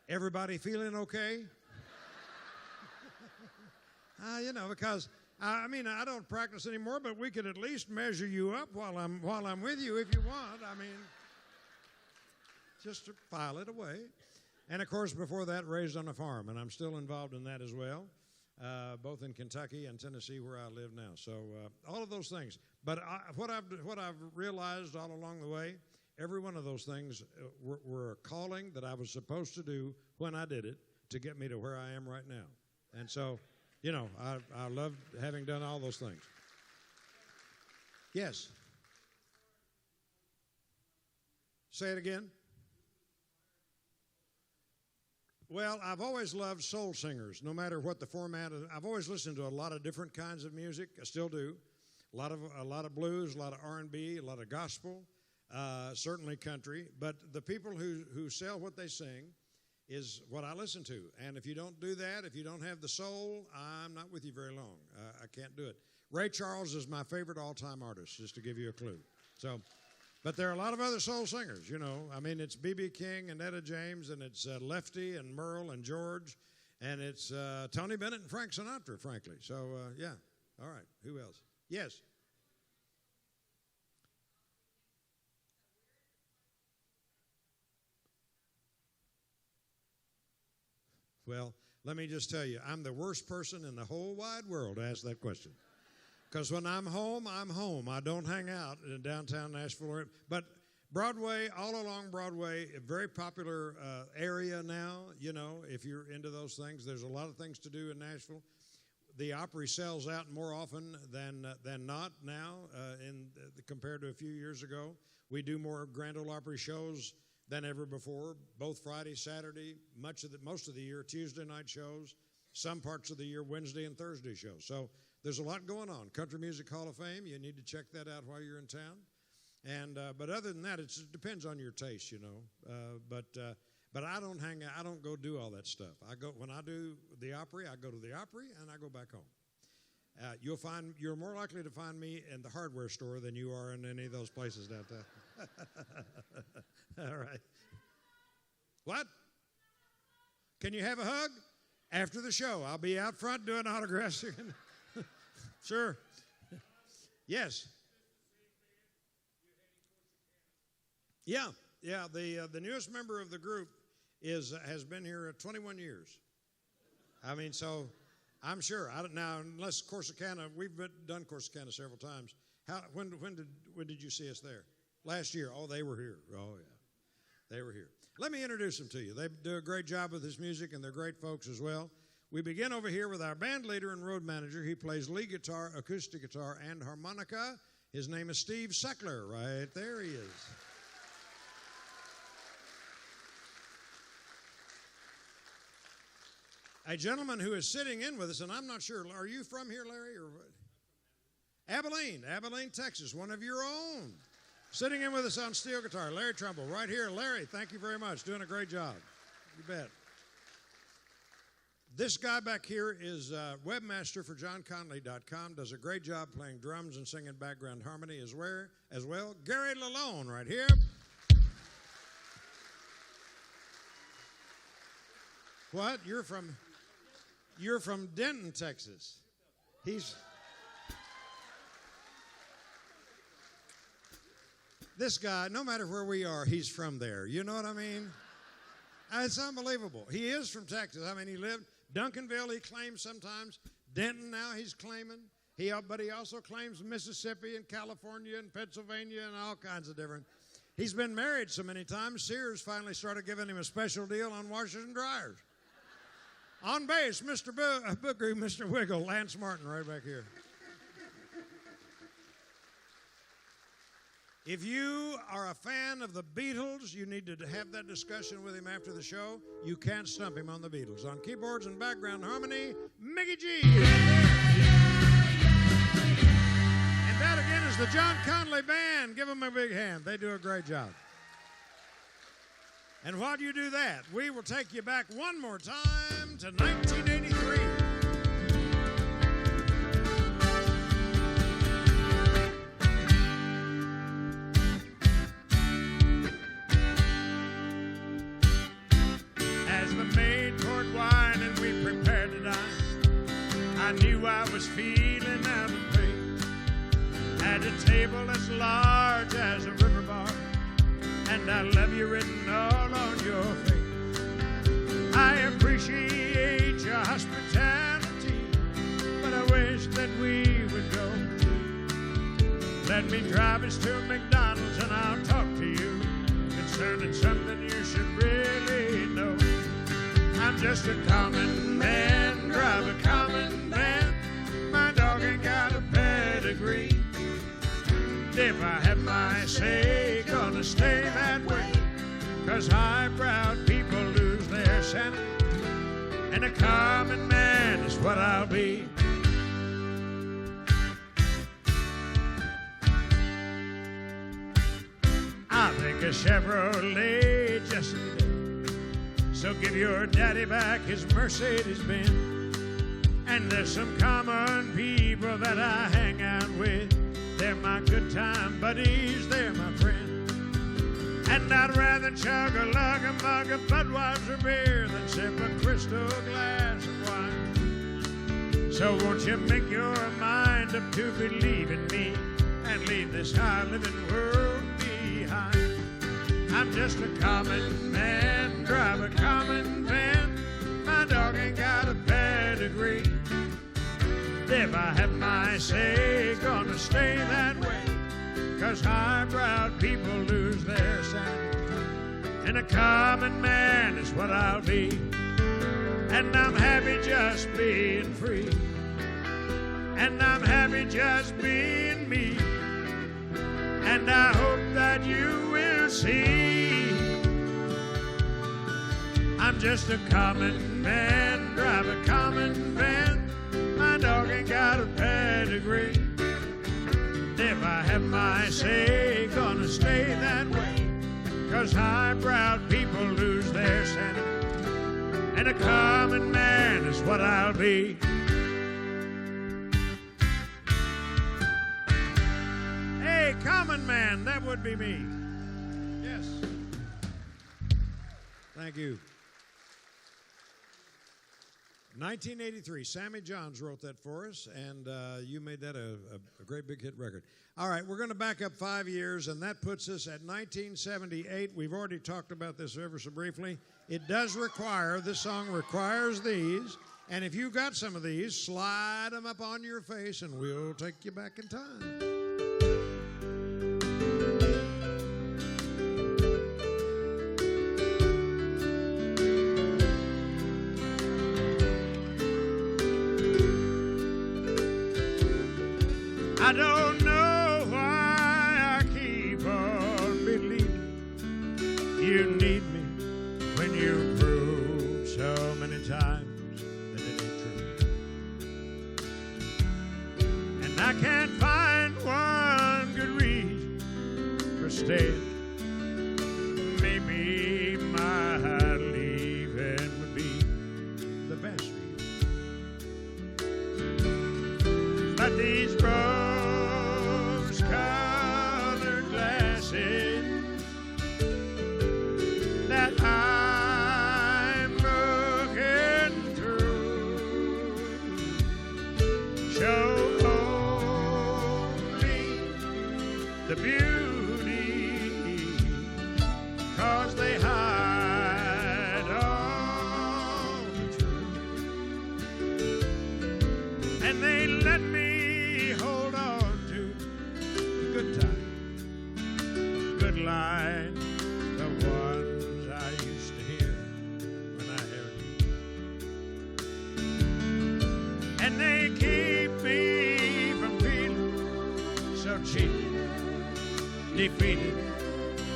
Speaker 7: Everybody feeling okay? Because I don't practice anymore, but we could at least measure you up while I'm with you if you want. Just to file it away. And of course, before that, raised on a farm, and I'm still involved in that as well, both in Kentucky and Tennessee, where I live now. So all of those things. But what I've realized all along the way, every one of those things were a calling that I was supposed to do when I did it to get me to where I am right now. And so, I loved having done all those things. Yes. Say it again. Well, I've always loved soul singers, no matter what the format. I've always listened to a lot of different kinds of music. I still do. A lot of blues, a lot of R&B, a lot of gospel, certainly country. But the people who sell what they sing is what I listen to. And if you don't do that, if you don't have the soul, I'm not with you very long. I can't do it. Ray Charles is my favorite all-time artist, just to give you a clue. So, but there are a lot of other soul singers, It's B.B. King and Etta James, and it's Lefty and Merle and George, and it's Tony Bennett and Frank Sinatra, frankly. So, yeah. All right. Who else? Yes. Well, let me just tell you, I'm the worst person in the whole wide world to ask that question. Because when I'm home, I'm home. I don't hang out in downtown Nashville. But Broadway, all along Broadway, a very popular area now, if you're into those things. There's a lot of things to do in Nashville. The Opry sells out more often than not now compared to a few years ago. We do more Grand Ole Opry shows than ever before, both Friday, Saturday, most of the year, Tuesday night shows, some parts of the year, Wednesday and Thursday shows. So there's a lot going on. Country Music Hall of Fame, you need to check that out while you're in town. And but other than that, it depends on your taste, But I don't hang out. I don't go do all that stuff. When I do the Opry, I go to the Opry and I go back home. You're more likely to find me in the hardware store than you are in any of those places downtown. All right. What? Can you have a hug? After the show. I'll be out front doing autographs. Sure. Yes. Yeah. The newest member of the group has been here 21 years. So I'm sure. Now, unless Corsicana, we've done Corsicana several times. When did you see us there? Last year. Oh, they were here. Oh, yeah. They were here. Let me introduce them to you. They do a great job with this music, and they're great folks as well. We begin over here with our band leader and road manager. He plays lead guitar, acoustic guitar, and harmonica. His name is Steve Seckler. Right there he is. A gentleman who is sitting in with us, and I'm not sure, are you from here, Larry? Or what? Abilene, Texas, one of your own. Sitting in with us on steel guitar, Larry Trumbull, right here. Larry, thank you very much. Doing a great job. You bet. This guy back here is webmaster for JohnConlee.com, does a great job playing drums and singing background harmony as well. Gary Lalone right here. What? You're from Denton, Texas. This guy, no matter where we are, he's from there. You know what I mean? It's unbelievable. He is from Texas. He lived Duncanville, he claims sometimes. Denton now he's claiming. But he also claims Mississippi and California and Pennsylvania and all kinds of different. He's been married so many times, Sears finally started giving him a special deal on washers and dryers. On bass, Mr. Booker, Mr. Wiggle, Lance Martin right back here. If you are a fan of the Beatles, you need to have that discussion with him after the show. You can't stump him on the Beatles. On keyboards and background harmony, Mickey G. And that again is the John Conlee Band. Give them a big hand. They do a great job. And while you do that, we will take you back one more time to 1983. As the maid poured wine and we prepared to dine, I knew I was feeling out of place. At a table as large as a river bar, and I love you written all on your face. I appreciate your hospitality, but I wish that we would go. Let me drive us to McDonald's and I'll talk to you concerning something you should really know. I'm just a common man, drive a common van. My dog ain't got a pedigree. If I have my say, gonna stay that way, 'cause high-browed people lose their sanity, and a common man is what I'll be. I think a Chevrolet just today, so give your daddy back his Mercedes-Benz. And there's some common people that I hang out with. They're my good time buddies, they're my friends. And I'd rather chug a lug a mug of Budweiser beer than sip a crystal glass of wine. So won't you make your mind up to believe in me and leave this high living world behind. I'm just a common man, drive a common van. My dog ain't got a pedigree. If I have my say, gonna stay that way, 'cause high-browed people lose their sanity, and a common man is what I'll be. And I'm happy just being free, and I'm happy just being me, and I hope that you will see. I'm just a common man, drive a common van. My dog ain't got a pedigree. If I have my say, gonna stay that way, 'cause high-browed people lose their sanity, and a common man is what I'll be. Hey, common man, that would be me. Yes. Thank you. 1983, Sammy Johns wrote that for us, and you made that a great big hit record. All right, we're going to back up 5 years, and that puts us at 1978. We've already talked about this ever so briefly. It does require, this song requires these, and if you've got some of these, slide them up on your face, and we'll take you back in time. I don't know why I keep on believing you need me when you prove so many times that it ain't true. And I can't find one good reason for staying. Maybe my leaving would be the best reason. But these rose-colored glasses that I'm looking through show only the beauty, 'cause they hide all the truth, and they let me hold on to the good times, the good lines, the ones I used to hear when I heard you. And they keep me from feeling so cheap, defeated,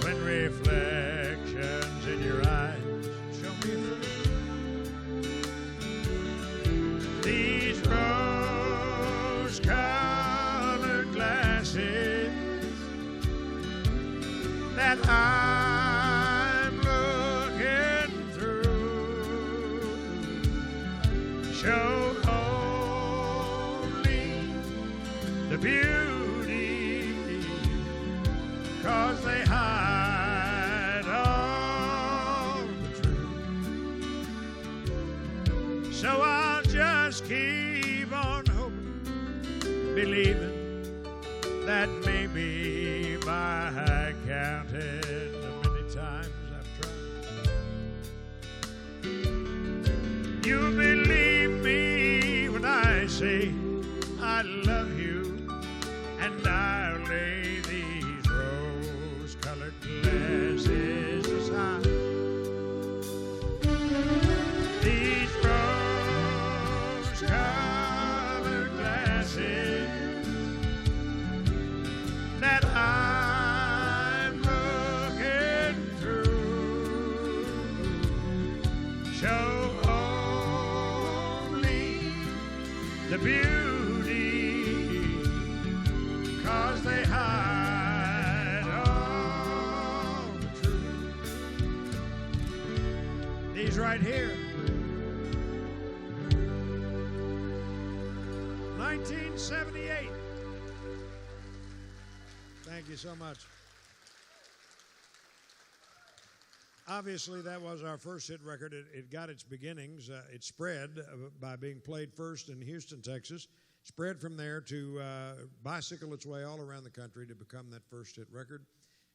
Speaker 7: when reflections in your eyes show me through. These rose-colored glasses that I'm looking show only the beauty, 'cause they hide all the truth. So I'll just keep on hoping, believing that maybe by counting the many times I've tried, you'll believe me when I say I love you, and I'll lay these rose-colored glasses aside. These rose-colored glasses that I'm looking through show only the beauty, 'cause they hide all the truth. These right here, 1978. Thank you so much. Obviously, that was our first hit record. It got its beginnings. It spread by being played first in Houston, Texas. Spread from there to bicycle its way all around the country to become that first hit record.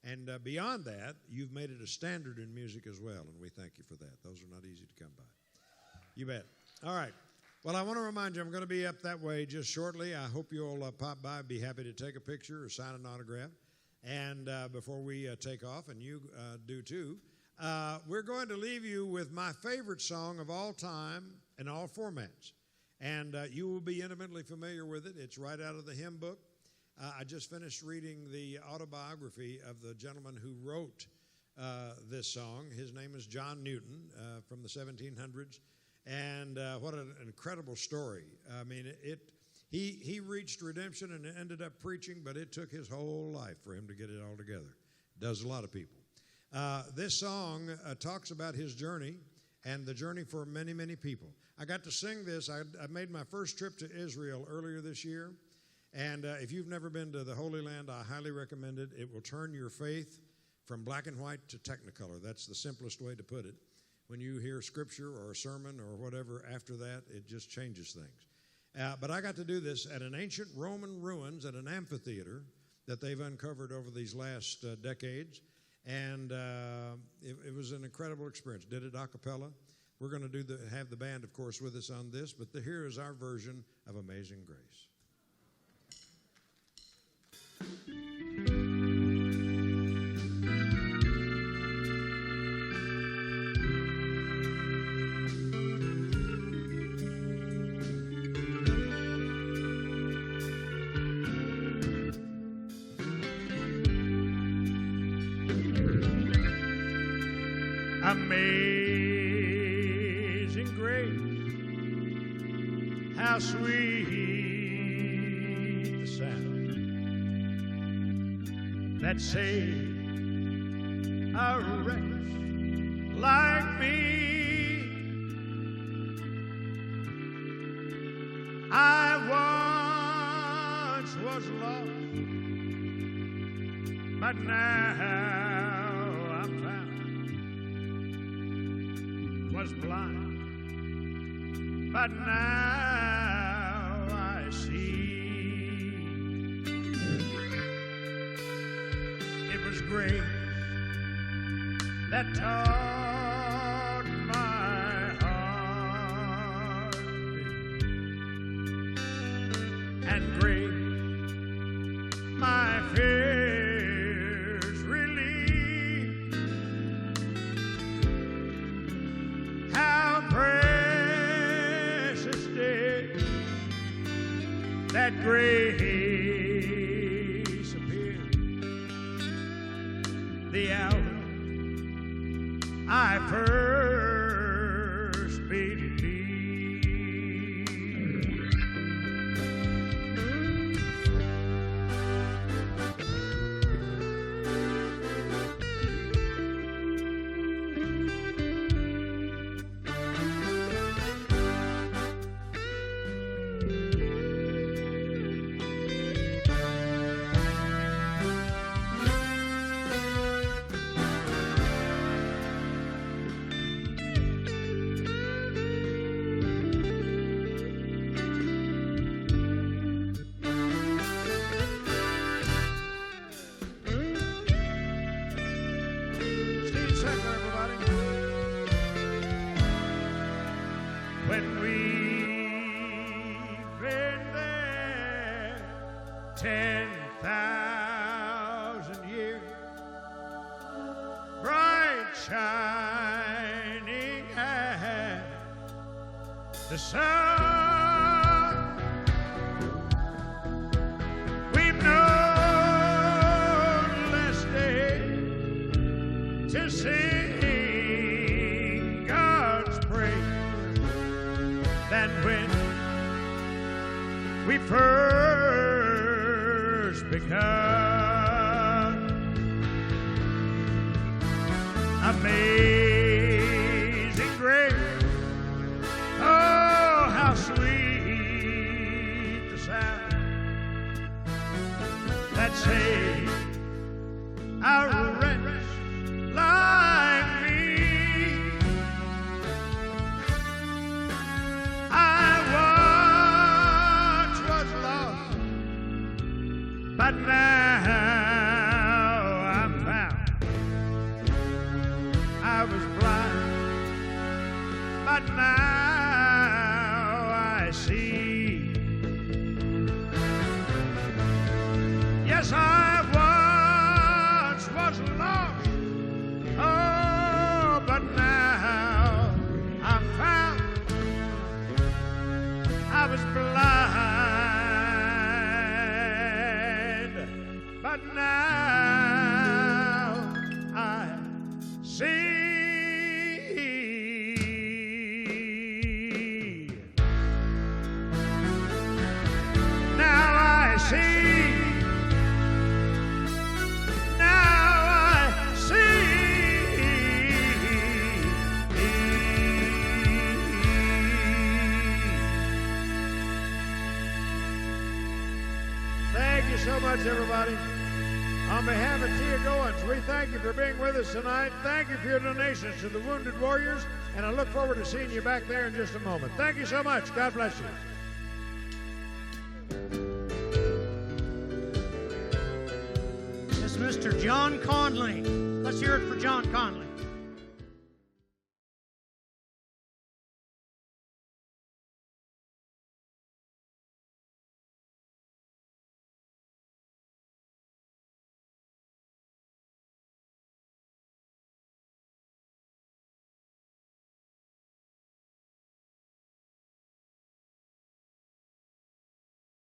Speaker 7: And beyond that, you've made it a standard in music as well, and we thank you for that. Those are not easy to come by. You bet. All right. Well, I want to remind you, I'm going to be up that way just shortly. I hope you'll pop by. Be happy to take a picture or sign an autograph. And before we take off, and you do too, we're going to leave you with my favorite song of all time in all formats. And you will be intimately familiar with it. It's right out of the hymn book. I just finished reading the autobiography of the gentleman who wrote this song. His name is John Newton from the 1700s. And what an incredible story. I mean, he reached redemption and ended up preaching, but it took his whole life for him to get it all together. Does a lot of people. This song talks about his journey and the journey for many, many people. I got to sing this. I made my first trip to Israel earlier this year. And if you've never been to the Holy Land, I highly recommend it. It will turn your faith from black and white to technicolor. That's the simplest way to put it. When you hear scripture or a sermon or whatever after that, it just changes things. But I got to do this at an ancient Roman ruins at an amphitheater that they've uncovered over these last decades. And it was an incredible experience. Did it a cappella. We're going to have the band, of course, with us on this. But here is our version of Amazing Grace. Amazing grace, how sweet the sound that saved a wretch like me. I once was lost, but now I'm found. Was blind, but now I see. It was grace that taught my heart to beat, and grace my fears relieved. How precious day that grace appeared, the hour I first believed. when we've been there 10,000 years, bright shining as the sun. We've known less days to sing God's praise than when we first begun. Amazing grace, oh, how sweet the sound that saved a wretch like me. I once was lost, but now I'm found. I was blind, but now I see. Yes, I once was lost, oh, but now I'm found. I was blind, but now I see. Now I see. Now I see. Thank you so much, everybody. On behalf of Teea Goans, we thank you for being with us tonight. Thank you for your donations to the Wounded Warriors, and I look forward to seeing you back there in just a moment. Thank you so much. God bless you.
Speaker 9: This is Mr. John Conlee. Let's hear it for John Conlee.